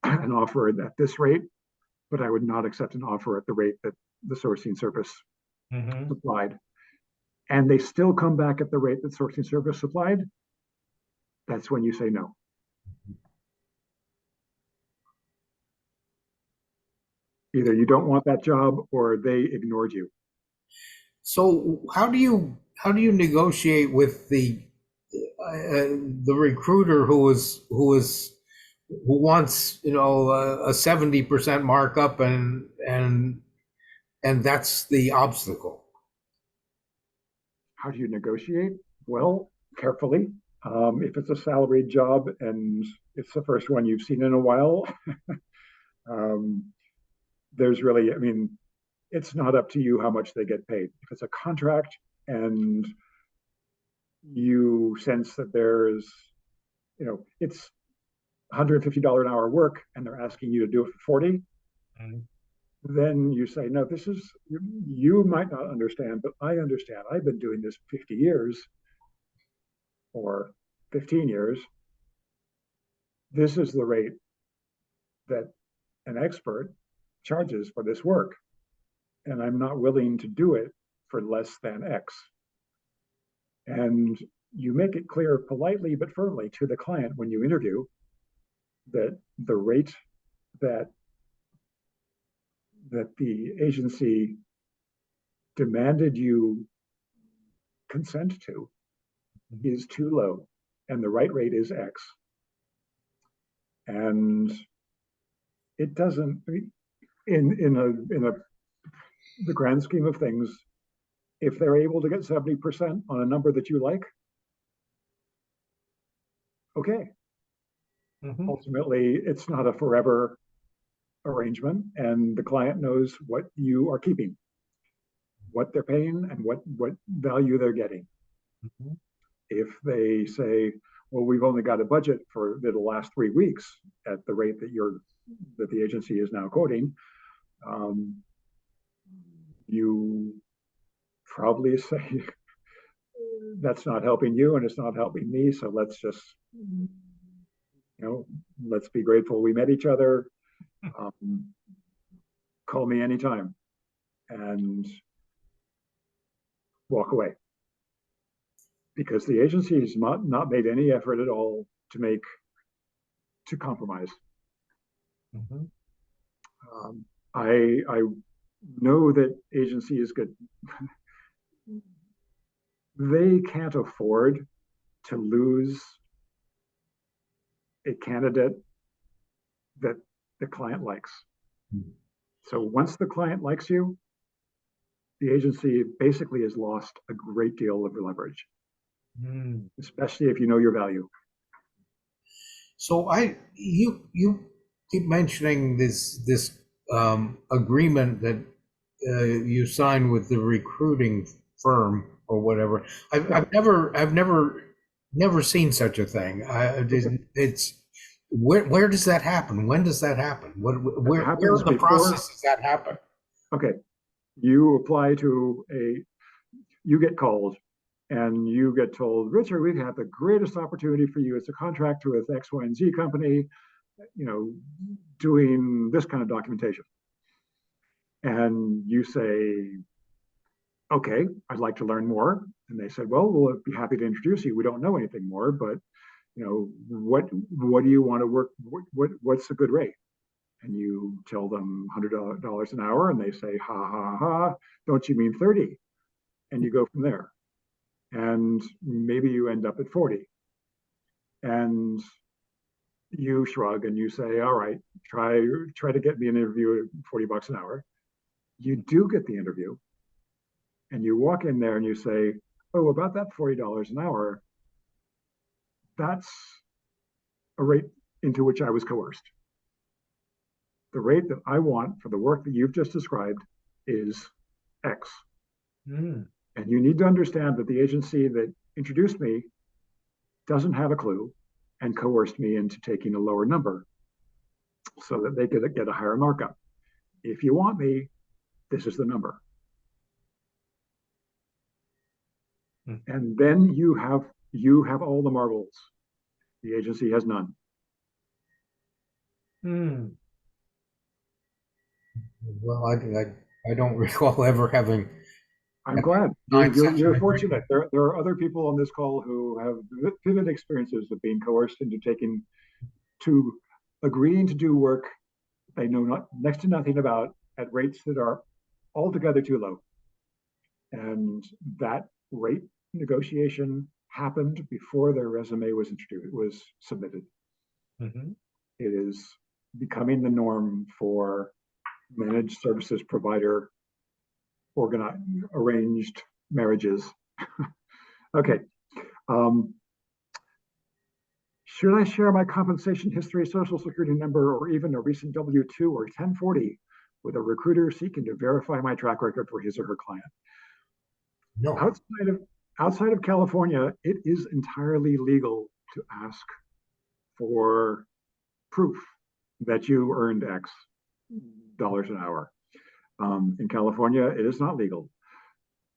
an offer at this rate, but I would not accept an offer at the rate that the sourcing service supplied. And they still come back at the rate that sourcing service supplied. That's when you say no. Either you don't want that job or they ignored you. So how do you negotiate with the recruiter who wants, you know, a 70% markup and that's the obstacle? How do you negotiate? Well, carefully. If it's a salaried job and it's the first one you've seen in a while, there's really, I mean, it's not up to you how much they get paid. If it's a contract and you sense that there's, you know, it's $150 an hour work and they're asking you to do it for 40, then you say, no, this is, you might not understand, but I understand. I've been doing this 50 years or 15 years. This is the rate that an expert charges for this work. And I'm not willing to do it for less than X. And you make it clear politely but firmly to the client when you interview that the rate that the agency demanded you consent to is too low, and the right rate is X. And it doesn't, in the grand scheme of things, if they're able to get 70% on a number that you like, okay. Ultimately, it's not a forever arrangement, and the client knows what you are keeping, what they're paying, and what value they're getting. If they say, well, we've only got a budget for the last 3 weeks at the rate that the agency is now quoting, you probably say, that's not helping you and it's not helping me, so let's just, you know, let's be grateful we met each other. Call me anytime, and walk away. Because the agency has not made any effort at all to compromise. I know that agencies they can't afford to lose a candidate that the client likes. So once the client likes you, the agency basically has lost a great deal of leverage, especially if you know your value. So you keep mentioning this agreement that you signed with the recruiting firm or whatever. I've never seen such a thing. It's where does that happen? When does that happen? Where in the process does that happen? Okay, you apply to you get called and you get told, Richard, we've had the greatest opportunity for you. It's a contract with X, Y, and Z company, you know, doing this kind of documentation. And you say, okay, I'd like to learn more. And they said, well, we'll be happy to introduce you. We don't know anything more, but you know, what do you want to work? What's a good rate? And you tell them $100 an hour, and they say, ha ha ha, don't you mean 30? And you go from there. And maybe you end up at 40. And you shrug and you say, all right, try to get me an interview at $40 an hour. You do get the interview. And you walk in there and you say, oh, about that $40 an hour, that's a rate into which I was coerced. The rate that I want for the work that you've just described is X. And you need to understand that the agency that introduced me doesn't have a clue and coerced me into taking a lower number so that they could get a higher markup. If you want me, this is the number. And then you have all the marbles. The agency has none. Well, I don't recall ever having. I'm glad. You're fortunate. There are other people on this call who have vivid experiences of being coerced into agreeing to do work they know next to nothing about at rates that are altogether too low. And that rate negotiation happened before their resume was submitted. Mhm. It is becoming the norm for managed services provider arranged marriages. Okay. Should I share my compensation history, social security number, or even a recent W-2 or 1040 with a recruiter seeking to verify my track record for his or her client? No. Outside of California, it is entirely legal to ask for proof that you earned X dollars an hour. In California, it is not legal.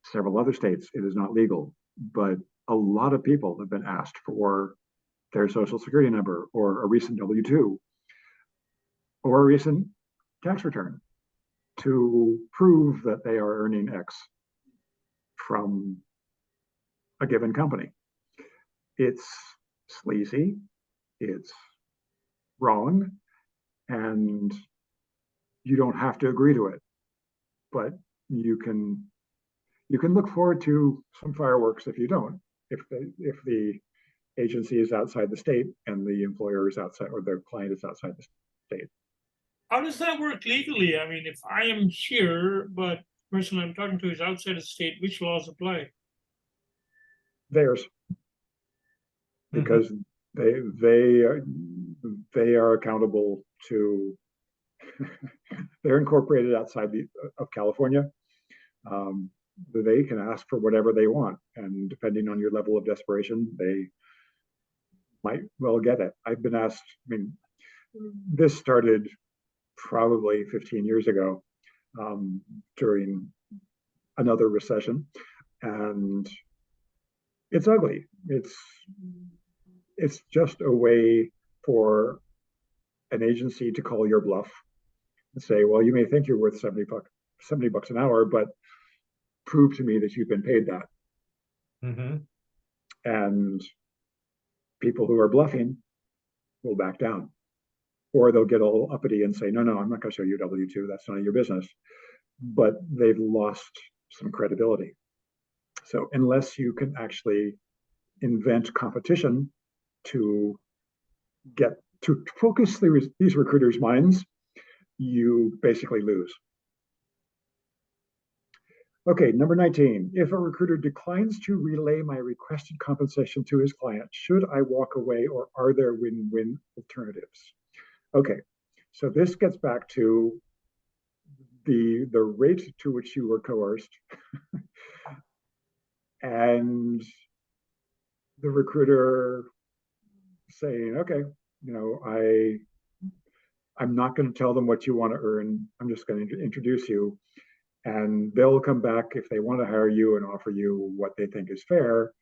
Several other states, it is not legal. But a lot of people have been asked for their social security number or a recent W-2 or a recent tax return to prove that they are earning X from a given company. It's sleazy, it's wrong, and you don't have to agree to it, but you can look forward to some fireworks if you don't. If the agency is outside the state and the employer is outside, or their client is outside the state. How does that work legally? I mean, if I am here, but the person I'm talking to is outside of state, which laws apply? Theirs, because they are accountable to. They're incorporated outside of California. They can ask for whatever they want, and depending on your level of desperation, they might well get it. I've been asked. I mean, this started probably 15 years ago during another recession, and it's ugly. It's just a way for an agency to call your bluff and say, well, you may think you're worth 70 bucks an hour, but prove to me that you've been paid that. And people who are bluffing will back down, or they'll get all uppity and say, no, I'm not going to show you W-2. That's none of your business. But they've lost some credibility. So unless you can actually invent competition to get to focus these recruiters' minds, you basically lose. Okay, number 19. If a recruiter declines to relay my requested compensation to his client, should I walk away, or are there win-win alternatives? Okay, so this gets back to the rate to which you were coerced and the recruiter saying, okay, I'm not going to tell them what you want to earn. I'm just going to introduce you, and they'll come back if they want to hire you and offer you what they think is fair.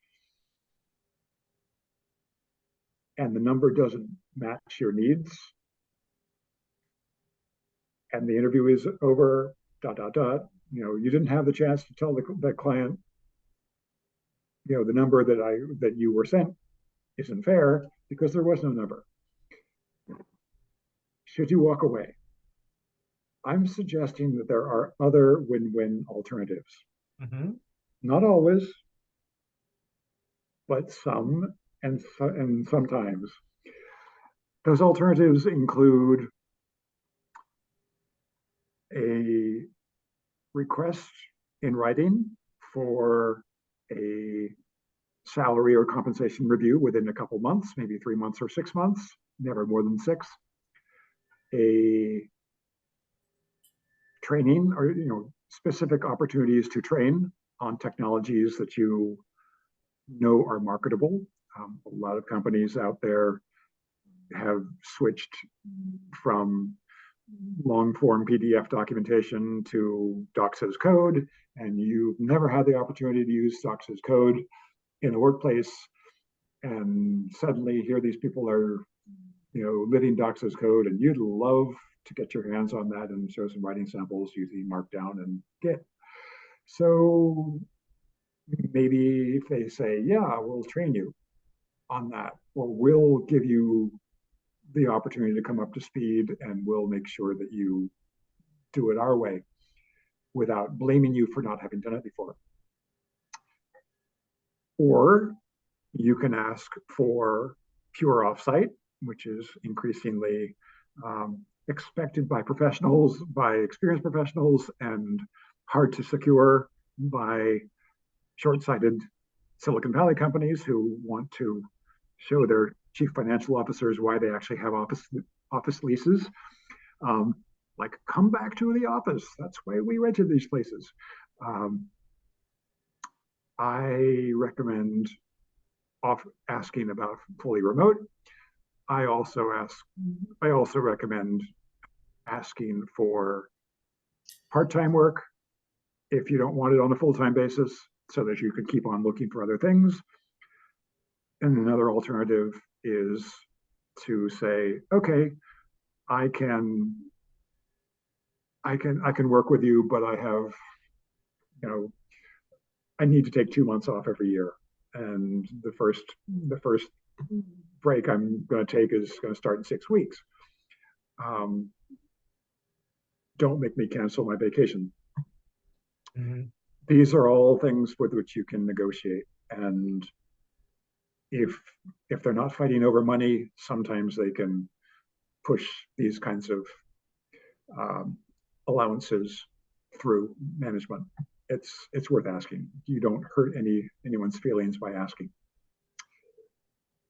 And the number doesn't match your needs. And the interview is over, ... You didn't have the chance to tell the client, the number that you were sent isn't fair because there was no number. Should you walk away? I'm suggesting that there are other win-win alternatives. Not always, but some, and sometimes. Those alternatives include a request in writing for a salary or compensation review within a couple months, maybe 3 months or 6 months, never more than 6. A training, or specific opportunities to train on technologies that you know are marketable. A lot of companies out there have switched from long form PDF documentation to docs as code, and you've never had the opportunity to use docs as code in the workplace. And suddenly here these people are, living docs as code, and you'd love to get your hands on that and show some writing samples using Markdown and Git. So maybe if they say, yeah, we'll train you on that, or we'll give you the opportunity to come up to speed and we'll make sure that you do it our way without blaming you for not having done it before. Or you can ask for pure offsite, which is increasingly expected by professionals, by experienced professionals, and hard to secure by short-sighted Silicon Valley companies who want to show their chief financial officers why they actually have office leases. Like, come back to the office. That's why we rented these places. I recommend asking about fully remote. I also recommend asking for part-time work if you don't want it on a full-time basis, so that you can keep on looking for other things. And another alternative is to say, okay, I can work with you, but I have, I need to take 2 months off every year. And the first break I'm going to take is going to start in 6 weeks. Don't make me cancel my vacation. Mm-hmm. These are all things with which you can negotiate. And if they're not fighting over money, sometimes they can push these kinds of allowances through management. It's worth asking. You don't hurt anyone's feelings by asking.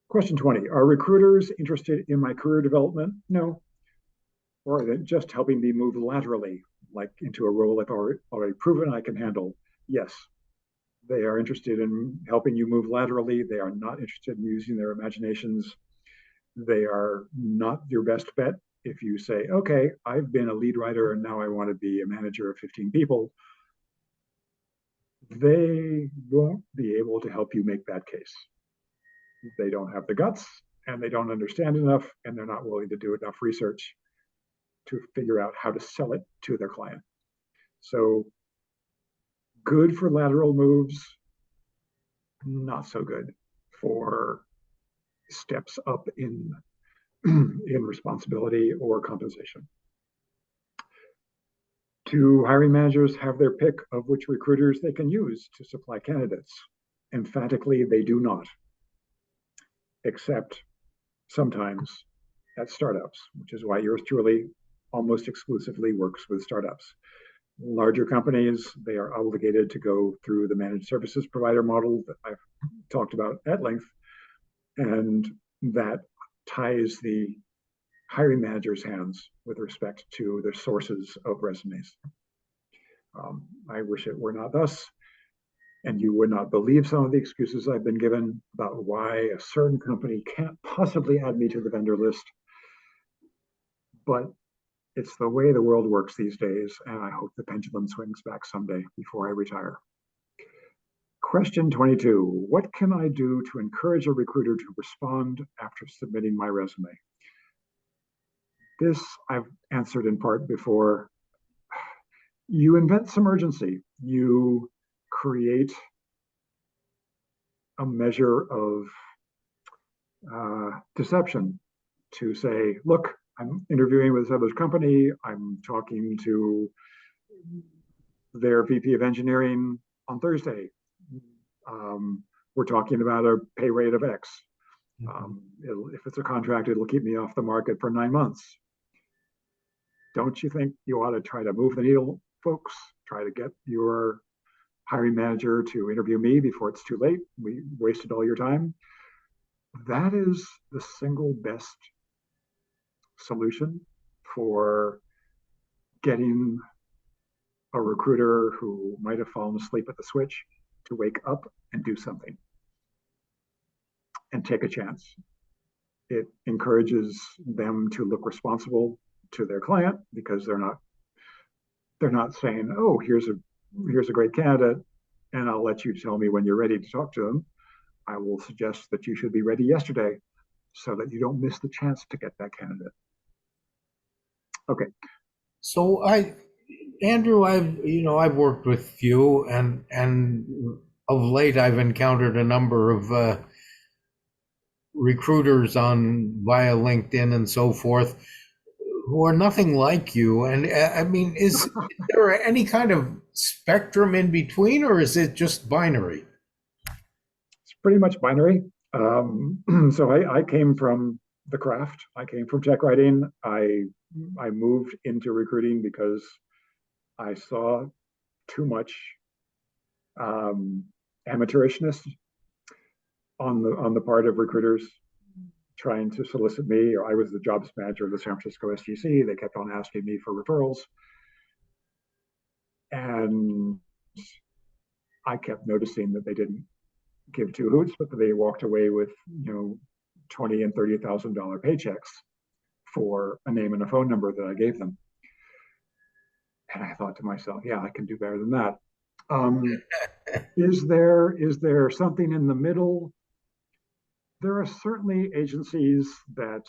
Question 20, are recruiters interested in my career development? No. Or are they just helping me move laterally, like into a role I've already proven I can handle? Yes. They are interested in helping you move laterally. They are not interested in using their imaginations. They are not your best bet if you say, okay, I've been a lead writer and now I want to be a manager of 15 people. They won't be able to help you make that case. They don't have the guts and they don't understand enough, and they're not willing to do enough research to figure out how to sell it to their client. So good for lateral moves, not so good for steps up in responsibility or compensation. Do hiring managers have their pick of which recruiters they can use to supply candidates? Emphatically, they do not, except sometimes at startups, which is why yours truly almost exclusively works with startups. Larger companies, they are obligated to go through the managed services provider model that I've talked about at length, and that ties the hiring manager's hands with respect to the sources of resumes. I wish it were not thus, and you would not believe some of the excuses I've been given about why a certain company can't possibly add me to the vendor list. But it's the way the world works these days, and I hope the pendulum swings back someday before I retire. Question 22, what can I do to encourage a recruiter to respond after submitting my resume? This I've answered in part before. You invent some urgency. You create a measure of deception to say, look, I'm interviewing with this other company. I'm talking to their VP of engineering on Thursday. We're talking about a pay rate of X. If it's a contract, it'll keep me off the market for 9 months. Don't you think you ought to try to move the needle, folks? Try to get your hiring manager to interview me before it's too late. We wasted all your time. That is the single best solution for getting a recruiter who might have fallen asleep at the switch to wake up and do something. and take a chance. It encourages them to look responsible to their client because they're not saying, oh, here's a great candidate, and I'll let you tell me when you're ready to talk to them. I will suggest that you should be ready yesterday so that you don't miss the chance to get that candidate. Okay. So Andrew, I've worked with you, and of late I've encountered a number of recruiters via LinkedIn and so forth who are nothing like you. And I mean, is there any kind of spectrum in between, or is it just binary? It's pretty much binary. So I came from the craft. I came from tech writing. I moved into recruiting because I saw too much amateurishness on the part of recruiters trying to solicit me. Or I was the jobs manager of the San Francisco SGC. They kept on asking me for referrals, and I kept noticing that they didn't give two hoots, but they walked away with $20,000 and $30,000 paychecks for a name and a phone number that I gave them. And I thought to myself, yeah, I can do better than that. Is there something in the middle? There are certainly agencies that,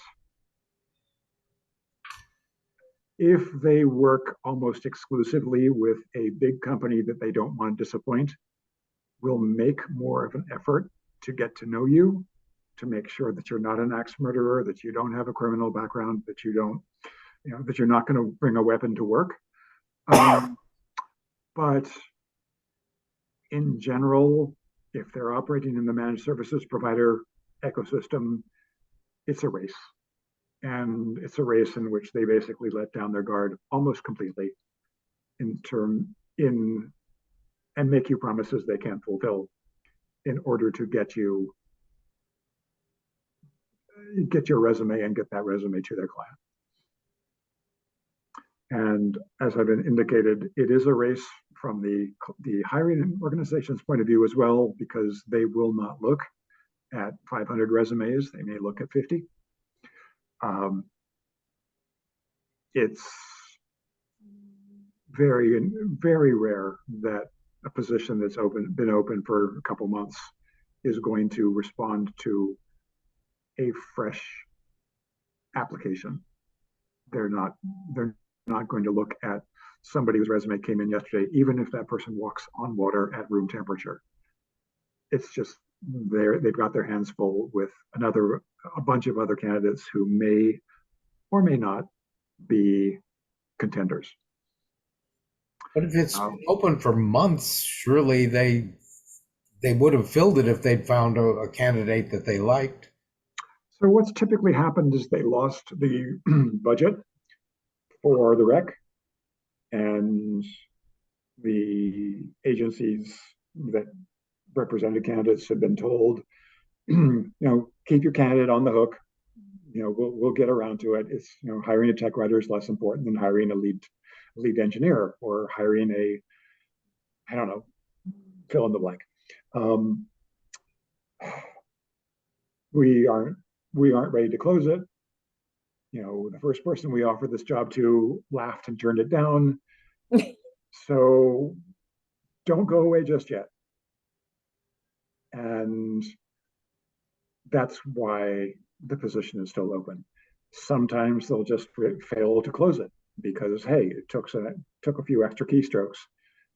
if they work almost exclusively with a big company that they don't want to disappoint, will make more of an effort to get to know you, to make sure that you're not an axe murderer, that you don't have a criminal background, that you don't, that you're not going to bring a weapon to work. But in general, if they're operating in the managed services provider ecosystem, it's a race. And it's a race in which they basically let down their guard almost completely and make you promises they can't fulfill in order to get your resume and get that resume to their client. And as I've been indicated, it is a race from the hiring organization's point of view as well, because they will not look at 500 resumes. They may look at 50. It's very, very rare that a position that's been open for a couple months is going to respond to a fresh application. They're not going to look at somebody whose resume came in yesterday, even if that person walks on water at room temperature. It's just they've got their hands full with a bunch of other candidates who may or may not be contenders. But if it's open for months, surely they would have filled it if they'd found a candidate that they liked. So what's typically happened is they lost the budget for the rec, and the agencies that represented candidates have been told, keep your candidate on the hook. We'll get around to it. It's hiring a tech writer is less important than hiring a lead engineer or hiring I don't know, fill in the blank. We aren't ready to close it. The first person we offered this job to laughed and turned it down. So don't go away just yet. And that's why the position is still open. Sometimes they'll just fail to close it because, hey, it took a few extra keystrokes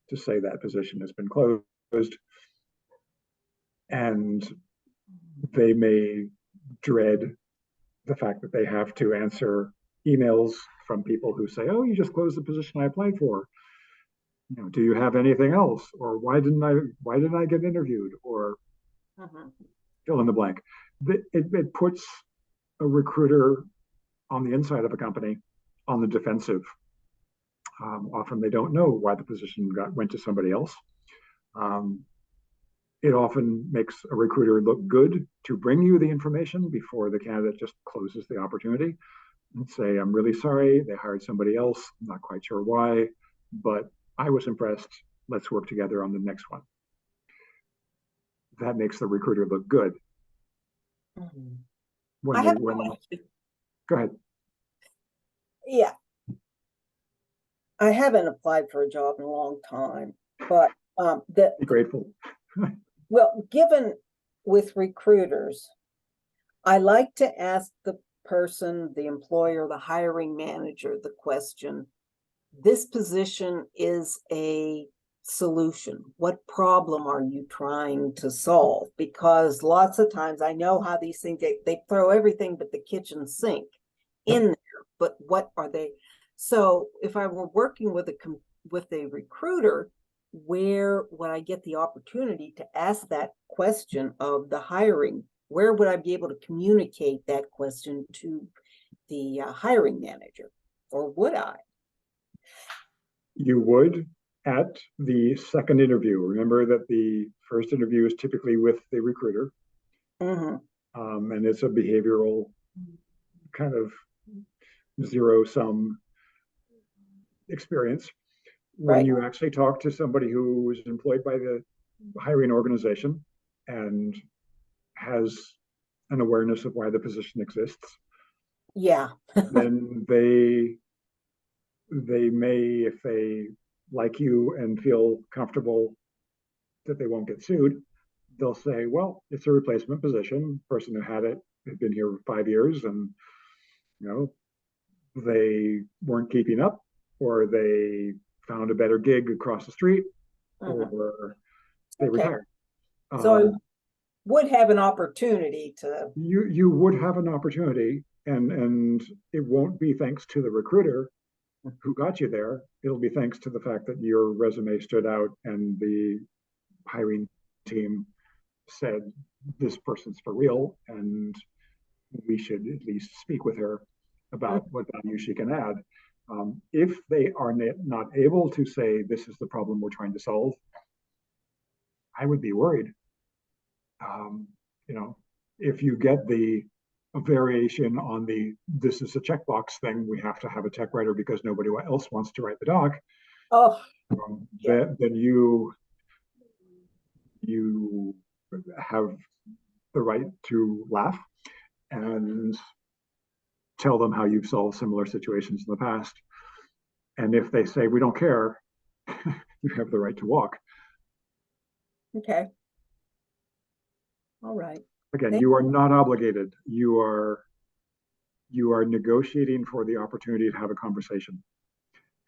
to say that position has been closed. And they may dread the fact that they have to answer emails from people who say, oh, you just closed the position I applied for. Do you have anything else? Or why didn't I get interviewed? Or fill in the blank. It puts a recruiter on the inside of a company on the defensive. Often they don't know why the position went to somebody else. It often makes a recruiter look good to bring you the information before the candidate just closes the opportunity and say, I'm really sorry, they hired somebody else. I'm not quite sure why, but I was impressed. Let's work together on the next one. That makes the recruiter look good. Mhm. when I they, have a when, question. go ahead. Yeah, I haven't applied for a job in a long time, but Be grateful. well, given with recruiters, I like to ask the person, the employer, the hiring manager, the question, this position is a solution. What problem are you trying to solve? Because lots of times I know how these things, they throw everything but the kitchen sink in there, but what are they? So if I were working with a recruiter, where would I get the opportunity to ask that question of the hiring? Where would I be able to communicate that question to the hiring manager, or would I? You would at the second interview. Remember that the first interview is typically with the recruiter, Mhm. and it's a behavioral kind of zero-sum experience. When Right. you actually talk to somebody who is employed by the hiring organization and has an awareness of why the position exists, Yeah. then they may, if they like you and feel comfortable that they won't get sued, they'll say, well, it's a replacement position. Person who had it had been here 5 years, and you know they weren't keeping up, or they found a better gig across the street, Mhm. or they Okay. retired. So I Um, would have an opportunity to, you would have an opportunity, and it won't be thanks to the recruiter who got you there. It'll be thanks to the fact that your resume stood out and the hiring team said this person's for real, and we should at least speak with her about what value she can add. If they are not able to say this is the problem we're trying to solve, I would be worried. Um, you know, if you get the a variation on the this is a checkbox thing, we have to have a tech writer because nobody else wants to write the doc, oh, yeah. then you have the right to laugh and tell them how you've solved similar situations in the past. And if they say we don't care, you have the right to walk. Okay. All right. Again, Thank you are not obligated. You are negotiating for the opportunity to have a conversation.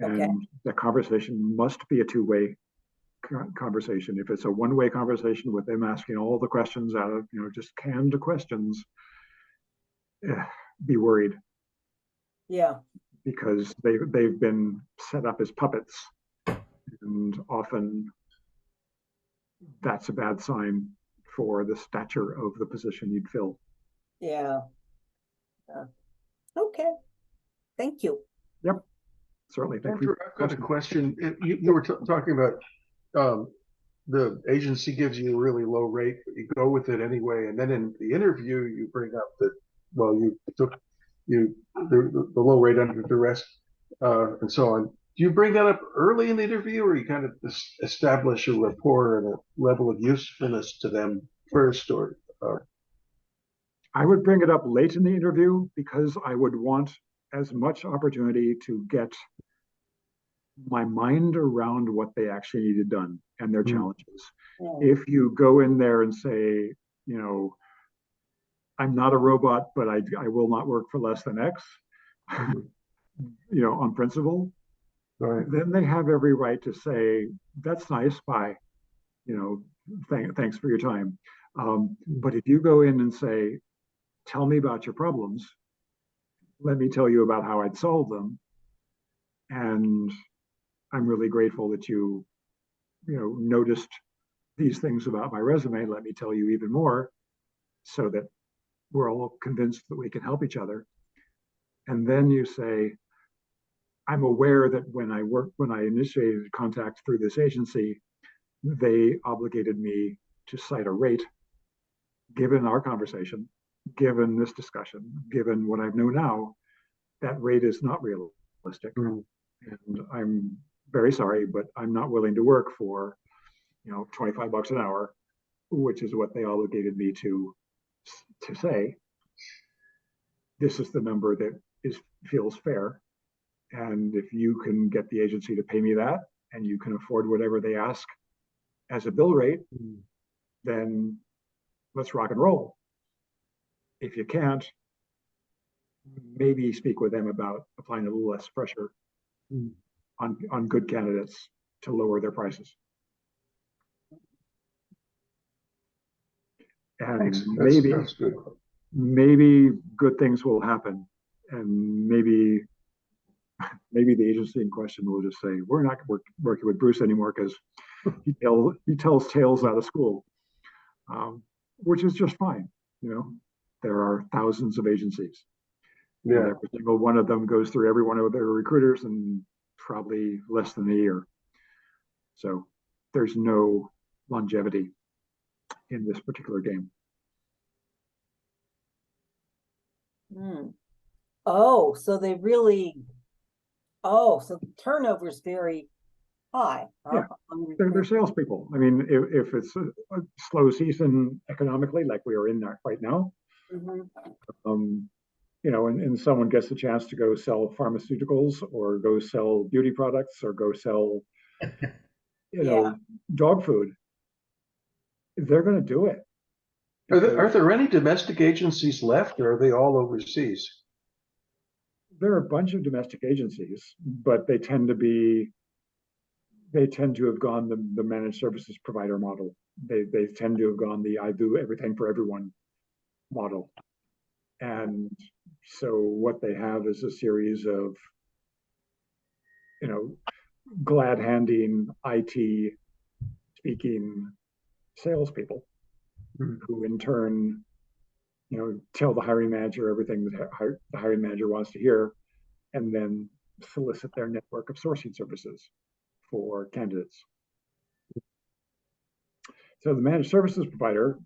Okay. And the conversation must be a two-way conversation. If it's a one-way conversation with them asking all the questions out of, just canned questions, be worried, Yeah. because they've been set up as puppets, and often that's a bad sign for the stature of the position you'd fill. Yeah. Okay. Thank you. Yep, certainly. Thank you. Andrew, I've got a question. You were talking about the agency gives you a really low rate, but you go with it anyway. And then in the interview, you bring up that, well, you took the low rate under duress and so on. Do you bring that up early in the interview, or you kind of establish a rapport and a level of usefulness to them first? Or I would bring it up late in the interview because I would want as much opportunity to get my mind around what they actually needed done and their challenges. If you go in there and say, I'm not a robot, but I will not work for less than X, on principle, right. then they have every right to say, that's nice, bye. Thanks for your time. But if you go in and say, tell me about your problems, let me tell you about how I'd solve them, and I'm really grateful that you noticed these things about my resume. Let me tell you even more so that we're all convinced that we can help each other. And then you say, I'm aware that when I initiated contact through this agency, they obligated me to cite a rate. Given our conversation, given this discussion, given what I know now, that rate is not realistic. And I'm very sorry, but I'm not willing to work for, $25 an hour, which is what they obligated me to to say, this is the number that feels fair. And if you can get the agency to pay me that, and you can afford whatever they ask as a bill rate, then let's rock and roll. If you can't, maybe speak with them about applying a little less pressure on good candidates to lower their prices. And Thanks. That's good. maybe good things will happen, and maybe the agency in question will just say, we're not working with Bruce anymore because he tells tales out of school, which is just fine. There are thousands of agencies. Yeah. Every single one of them goes through every one of their recruiters in probably less than a year. So there's no longevity in this particular game. Oh, so they really, so the turnover is very high. Yeah, they're salespeople. I mean, if it's a slow season economically, like we are in right now, and someone gets a chance to go sell pharmaceuticals or go sell beauty products or go sell, dog food, they're going to do it. Are there any domestic agencies left, or are they all overseas? There are a bunch of domestic agencies, but they tend to have gone the managed services provider model. They tend to have gone the I do everything for everyone model. And so what they have is a series of, glad handing IT speaking salespeople who in turn, tell the hiring manager everything that the hiring manager wants to hear, and then solicit their network of sourcing services for candidates. So the managed services provider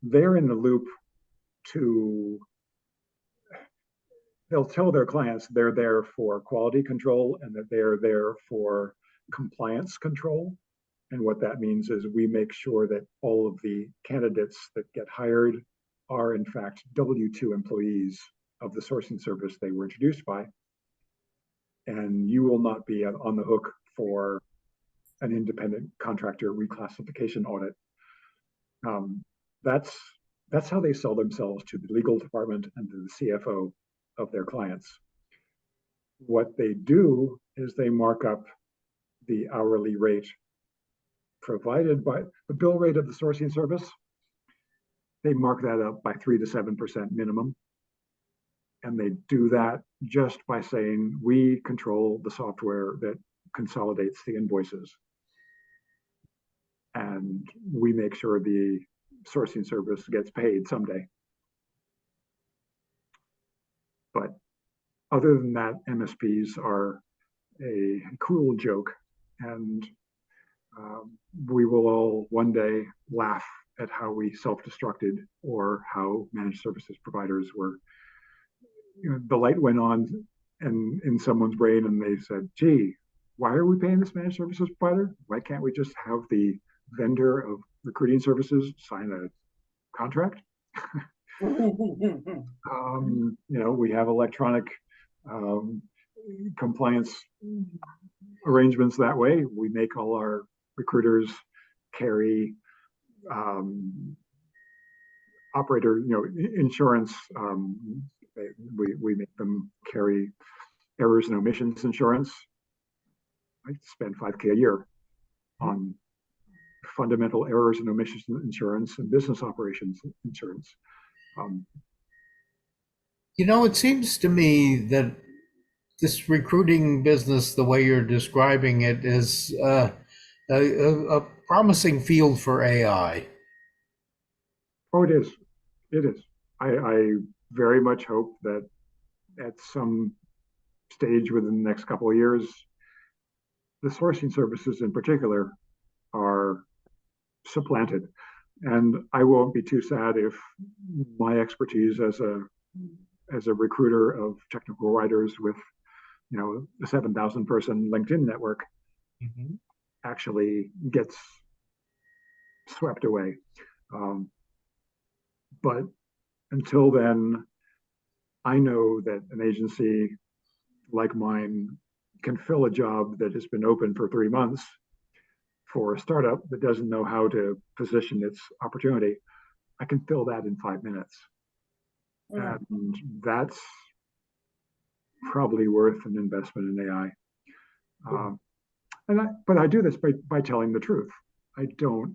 they're in the loop they'll tell their clients they're there for quality control and that they're there for compliance control. And what that means is we make sure that all of the candidates that get hired are in fact W-2 employees of the sourcing service they were introduced by. And you will not be on the hook for an independent contractor reclassification audit. That's how they sell themselves to the legal department and to the CFO of their clients. What they do is they mark up the hourly rate provided by the bill rate of the sourcing service. They mark that up by 3 to 7% minimum. And they do that just by saying, we control the software that consolidates the invoices. And we make sure the sourcing service gets paid someday. But other than that, MSPs are a cruel joke. And we will all one day laugh at how we self-destructed or how managed services providers were, the light went on and in someone's brain and they said, gee, why are we paying this managed services provider? Why can't we just have the vendor of recruiting services sign a contract? We have electronic compliance arrangements that way. We make all our recruiters carry operator, insurance. We make them carry errors and omissions insurance. I spend $5,000 a year on fundamental errors and omissions insurance and business operations insurance. It seems to me that this recruiting business, the way you're describing it, is a promising field for AI. Oh, it is. It is. I very much hope that at some stage within the next couple of years, the sourcing services in particular are supplanted. And I won't be too sad if my expertise as a recruiter of technical writers with, a 7,000 person LinkedIn network actually gets swept away. But until then, I know that an agency like mine can fill a job that has been open for 3 months for a startup that doesn't know how to position its opportunity. I can fill that in 5 minutes. Mm. And that's probably worth an investment in AI. But I do this by telling the truth. I don't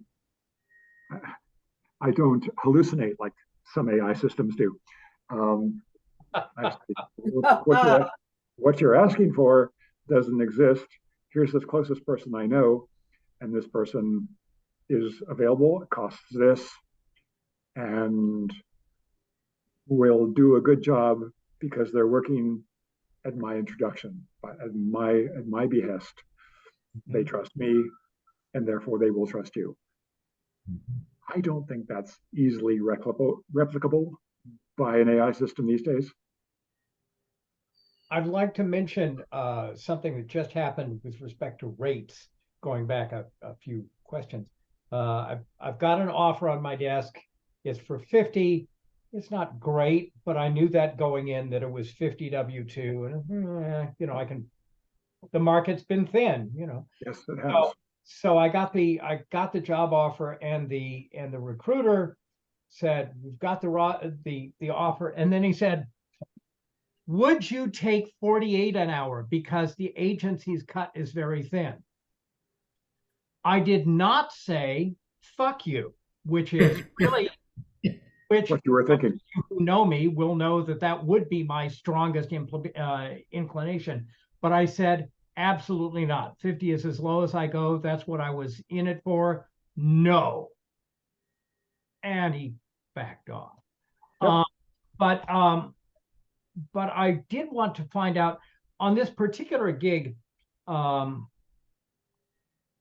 I don't hallucinate like some AI systems do. I say, what you're asking for doesn't exist. Here's the closest person I know, and this person is available. It costs this, and will do a good job because they're working at my introduction, at my behest. They trust me, and therefore they will trust you. I don't think that's easily replicable by an AI system these days. I'd like to mention something that just happened with respect to rates, going back a few questions. I've got an offer on my desk. It's for 50. It's not great, but I knew that going in that it was 50 W-2, and I can. The market's been thin, Yes, it has. So I got the job offer, and the recruiter said, "We've got the offer," and then he said, "Would you take 48 an hour because the agency's cut is very thin?" I did not say "fuck you," which is really, which What you were thinking. you who know me will know that would be my strongest inclination. But I said, absolutely not. 50 is as low as I go. That's what I was in it for. No. And he backed off. Yep. But I did want to find out on this particular gig,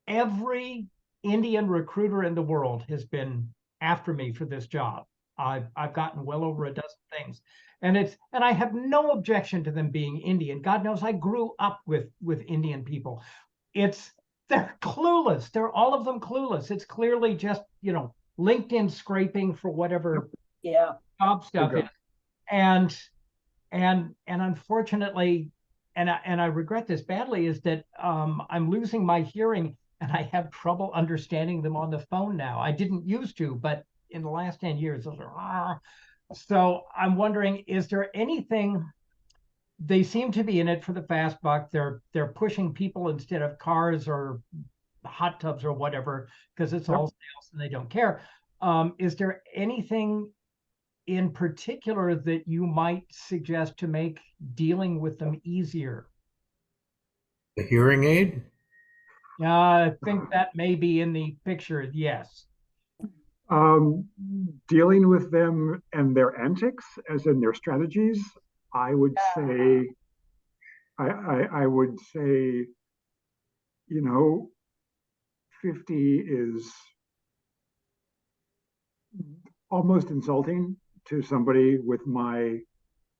every Indian recruiter in the world has been after me for this job. I've gotten well over a dozen things, and I have no objection to them being Indian. God knows I grew up with Indian people. They're clueless. They're all of them clueless. It's clearly just LinkedIn scraping for whatever Yeah. job stuff Okay. is, and unfortunately, and I regret this badly, is that I'm losing my hearing, and I have trouble understanding them on the phone now. I didn't used to, but in the last 10 years, those are. So I'm wondering, is there anything? They seem to be in it for the fast buck. They're pushing people instead of cars or hot tubs or whatever, because it's all sales and they don't care. Is there anything in particular that you might suggest to make dealing with them easier? The hearing aid? I think that may be in the picture. Yes. Dealing with them and their antics, as in their strategies, I would say, I would say, 50 is almost insulting to somebody with my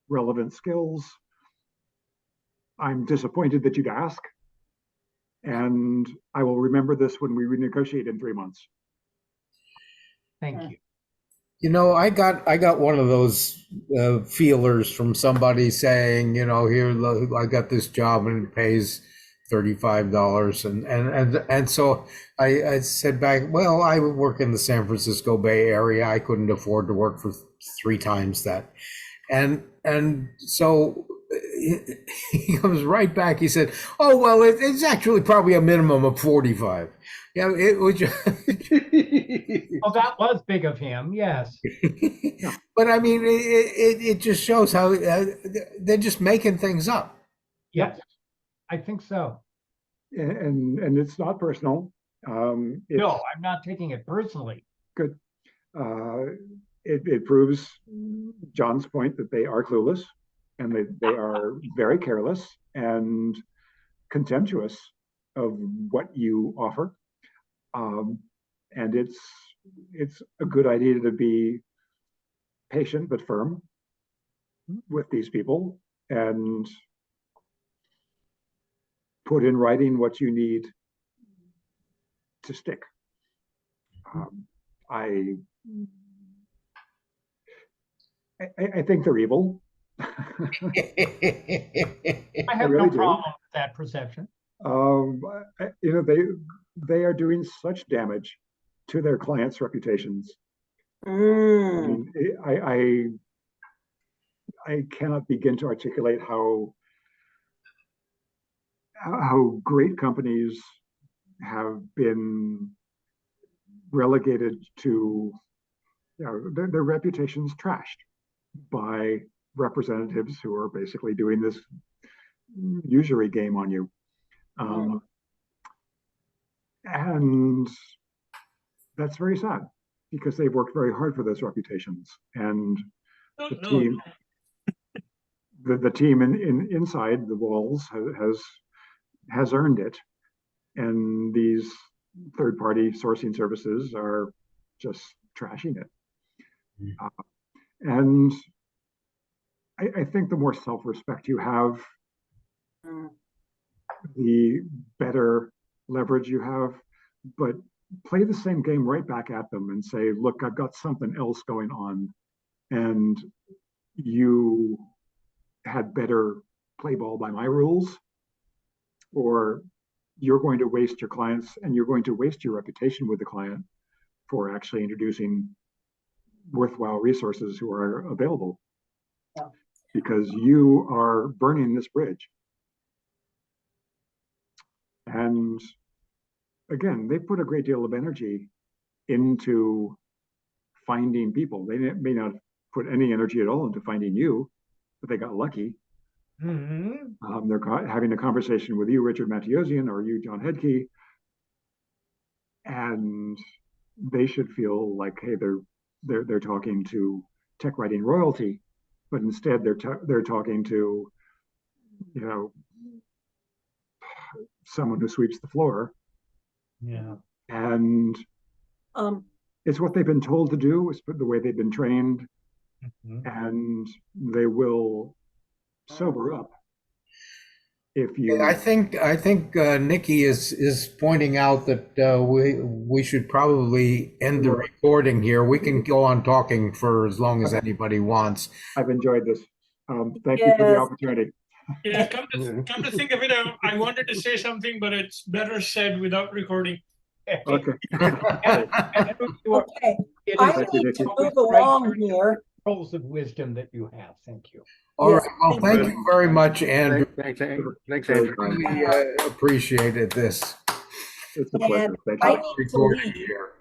relevant skills. I'm disappointed that you'd ask, and I will remember this when we renegotiate in 3 months. Thank you. I got one of those feelers from somebody saying, here, look, I got this job and it pays $35, and so I said back, well, I work in the San Francisco Bay Area. I couldn't afford to work for 3 times that, and so he comes right back. He said, "Oh well, it's actually probably a minimum of 45." Yeah, it was. Well, that was big of him. Yes. But I mean, it just shows how they're just making things up. Yes, I think so. And it's not personal. It's No, I'm not taking it personally. good. It proves John's point that they are clueless, and they are very careless and contemptuous of what you offer. And it's a good idea to be patient but firm with these people and put in writing what you need to stick. I I think they're evil. I have really no do. problem with that perception. You know, they are doing such damage to their clients' reputations. I Mm, mean, I cannot begin to articulate how great companies have been relegated to, you know, their reputations trashed by representatives who are basically doing this usury game on you. And that's very sad because they've worked very hard for those reputations. And No, the no, team, the team inside the walls has earned it. And these third-party sourcing services are just trashing it. And I think the more self-respect you have, mm, the better leverage you have. But play the same game right back at them and say, look, I've got something else going on, and you had better play ball by my rules, or you're going to waste your clients and you're going to waste your reputation with the client for actually introducing worthwhile resources who are available. Yeah. Because you are burning this bridge. And again, they put a great deal of energy into finding people. They may not put any energy at all into finding you, but they got lucky. They're having a conversation with you, Richard Matiosian, or you, John Hedke, and they should feel like, hey, they're talking to tech writing royalty, but instead they're talking to, you know, someone who sweeps the floor. Yeah. And it's what they've been told to do. It's the way they've been trained, and they will sober up if you. I think Nikki is pointing out that we should probably end the recording here. We can go on talking for as long as anybody wants. I've enjoyed this. Thank you for the Yes. opportunity. yeah, come to think of it, I wanted to say something, but it's better said without recording. Okay. Okay, It I is Thank you, need to Nikki. move along here. pearls of wisdom that you have. Thank you. All Yes, right. Well, thank you very much, Andrew. Thanks, Andrew. Really appreciated this It's a pleasure. Thank you. I need to recording leave. here.